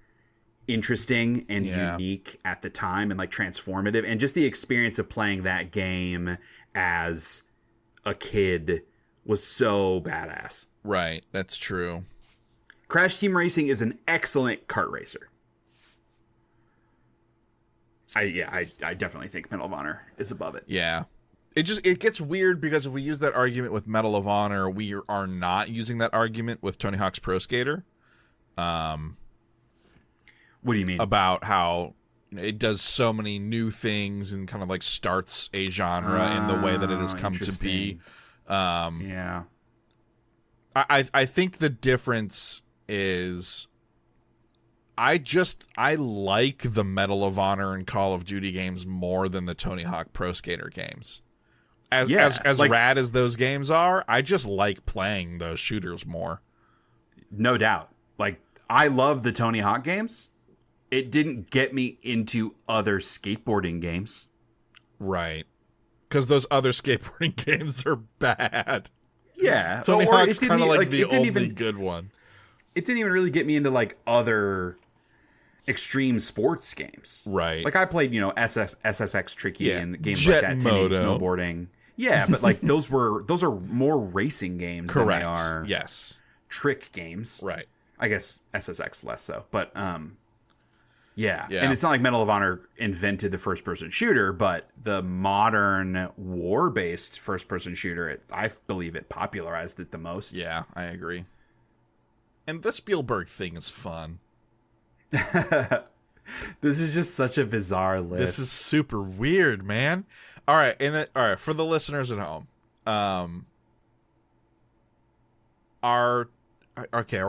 interesting and unique at the time and like transformative, and just the experience of playing that game as a kid was so badass. Right, that's true. Crash Team Racing is an excellent kart racer. I definitely think Medal of Honor is above it. Yeah. It gets weird because if we use that argument with Medal of Honor, we are not using that argument with Tony Hawk's Pro Skater. What do you mean? About how it does so many new things and kind of like starts a genre in the way that it has come to be. Yeah. I think the difference is I like the Medal of Honor and Call of Duty games more than the Tony Hawk Pro Skater games. As like, rad as those games are, I just like playing those shooters more. No doubt. Like, I love the Tony Hawk games. It didn't get me into other skateboarding games. Right. Because those other skateboarding games are bad. Yeah. Tony Hawk's kind of like the only good one. It didn't even really get me into like other extreme sports games. Right. Like I played, SSX Tricky and games Jet like that, Teenage Moto. Snowboarding. Yeah, but like those are more racing games than they are trick games. Right. I guess SSX less so. But yeah. And it's not like Medal of Honor invented the first-person shooter, but the modern war-based first-person shooter, I believe it popularized it the most. Yeah, I agree. And the Spielberg thing is fun. This is just such a bizarre list. This is super weird, man. All right, for the listeners at home, are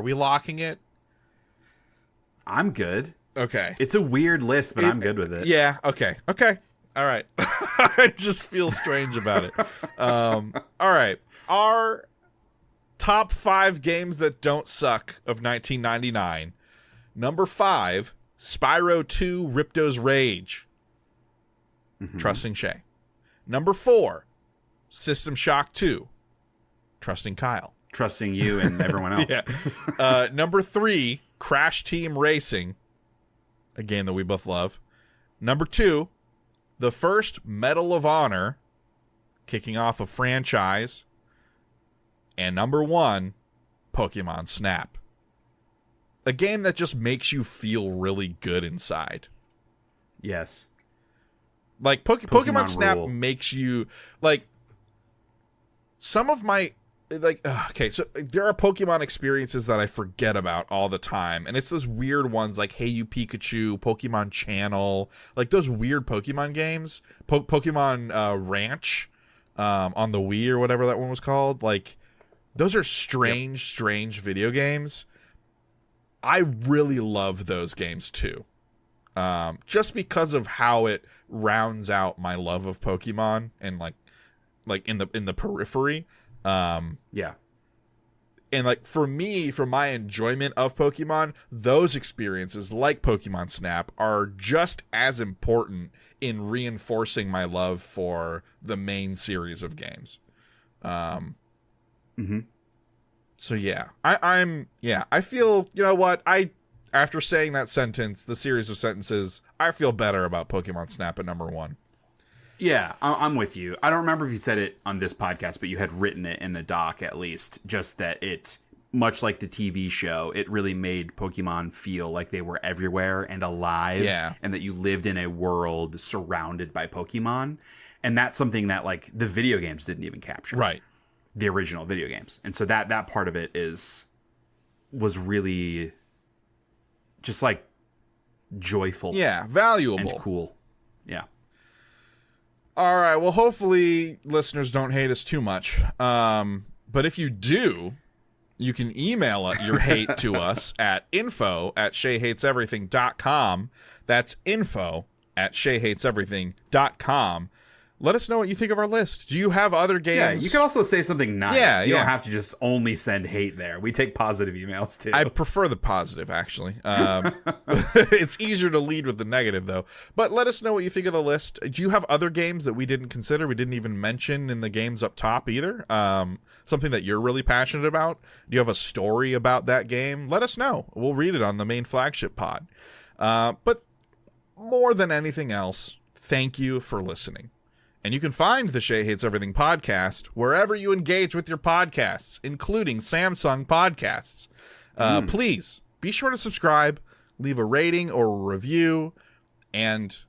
we locking it? I'm good. Okay. It's a weird list, but I'm good with it. Yeah, okay. All right. I just feel strange about it. All right. Our top 5 games that don't suck of 1999. Number 5, Spyro 2 Ripto's Rage. Mm-hmm. Trusting Shea. Number 4, System Shock 2. Trusting Kyle. Trusting you and everyone else. Yeah. Number 3, Crash Team Racing. A game that we both love. Number 2, the first Medal of Honor, kicking off a franchise. And number 1, Pokemon Snap. A game that just makes you feel really good inside. Yes. Like, Pokemon Snap makes you, like, some of my, like, okay, so there are Pokemon experiences that I forget about all the time. And it's those weird ones like Hey You Pikachu, Pokemon Channel, like those weird Pokemon games. Pokemon Ranch on the Wii or whatever that one was called. Like, those are strange video games. I really love those games too. Just because of how it rounds out my love of Pokemon and like in the periphery. Yeah. And like for me, for my enjoyment of Pokemon, those experiences like Pokemon Snap are just as important in reinforcing my love for the main series of games. Mm-hmm. So yeah, I feel, you know what, after saying that sentence, the series of sentences, I feel better about Pokemon Snap at number 1. Yeah, I'm with you. I don't remember if you said it on this podcast, but you had written it in the doc at least, just that it, much like the TV show, it really made Pokemon feel like they were everywhere and alive, and that you lived in a world surrounded by Pokemon. And that's something that like the video games didn't even capture. Right. The original video games. And so that part of it was really just like joyful. Yeah, valuable. And cool. Yeah. All right. Well, hopefully listeners don't hate us too much. But if you do, you can email your hate to us at info@ShayHatesEverything.com. That's info@ShayHatesEverything.com. Let us know what you think of our list. Do you have other games? Yeah, you can also say something nice. Yeah, you don't have to just only send hate there. We take positive emails, too. I prefer the positive, actually. It's easier to lead with the negative, though. But let us know what you think of the list. Do you have other games that we didn't consider, we didn't even mention in the games up top either? Something that you're really passionate about? Do you have a story about that game? Let us know. We'll read it on the main flagship pod. But more than anything else, thank you for listening. And you can find the Shay Hates Everything podcast wherever you engage with your podcasts, including Samsung podcasts. Please be sure to subscribe, leave a rating or a review, and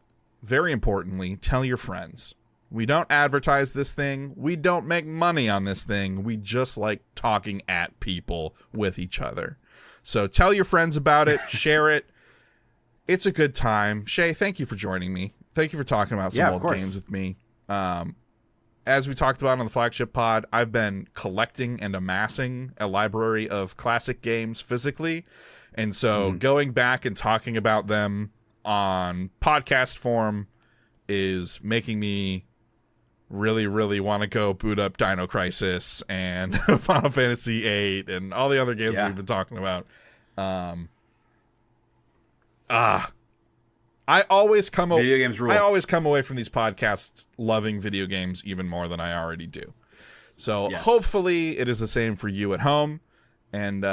very importantly, tell your friends. We don't advertise this thing. We don't make money on this thing. We just like talking at people with each other. So tell your friends about it. Share it. It's a good time. Shay, thank you for joining me. Thank you for talking about some old games with me. As we talked about on the flagship pod, I've been collecting and amassing a library of classic games physically. And so going back and talking about them on podcast form is making me really, really want to go boot up Dino Crisis and Final Fantasy VIII and all the other games we've been talking about. I always come video games rule. I always come away from these podcasts loving video games even more than I already do. So hopefully it is the same for you at home. And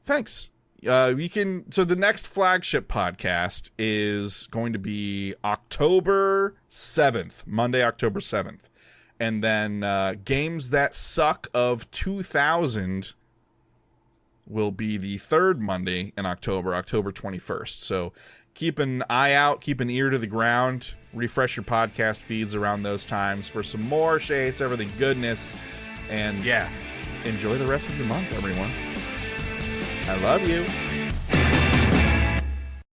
thanks. So the next flagship podcast is going to be October 7th, Monday, October 7th. And then Games That Suck of 2000 will be the third Monday in October, October 21st. So keep an eye out, keep an ear to the ground, refresh your podcast feeds around those times for some more Shay Hates Everything goodness. And enjoy the rest of your month, everyone. I love you.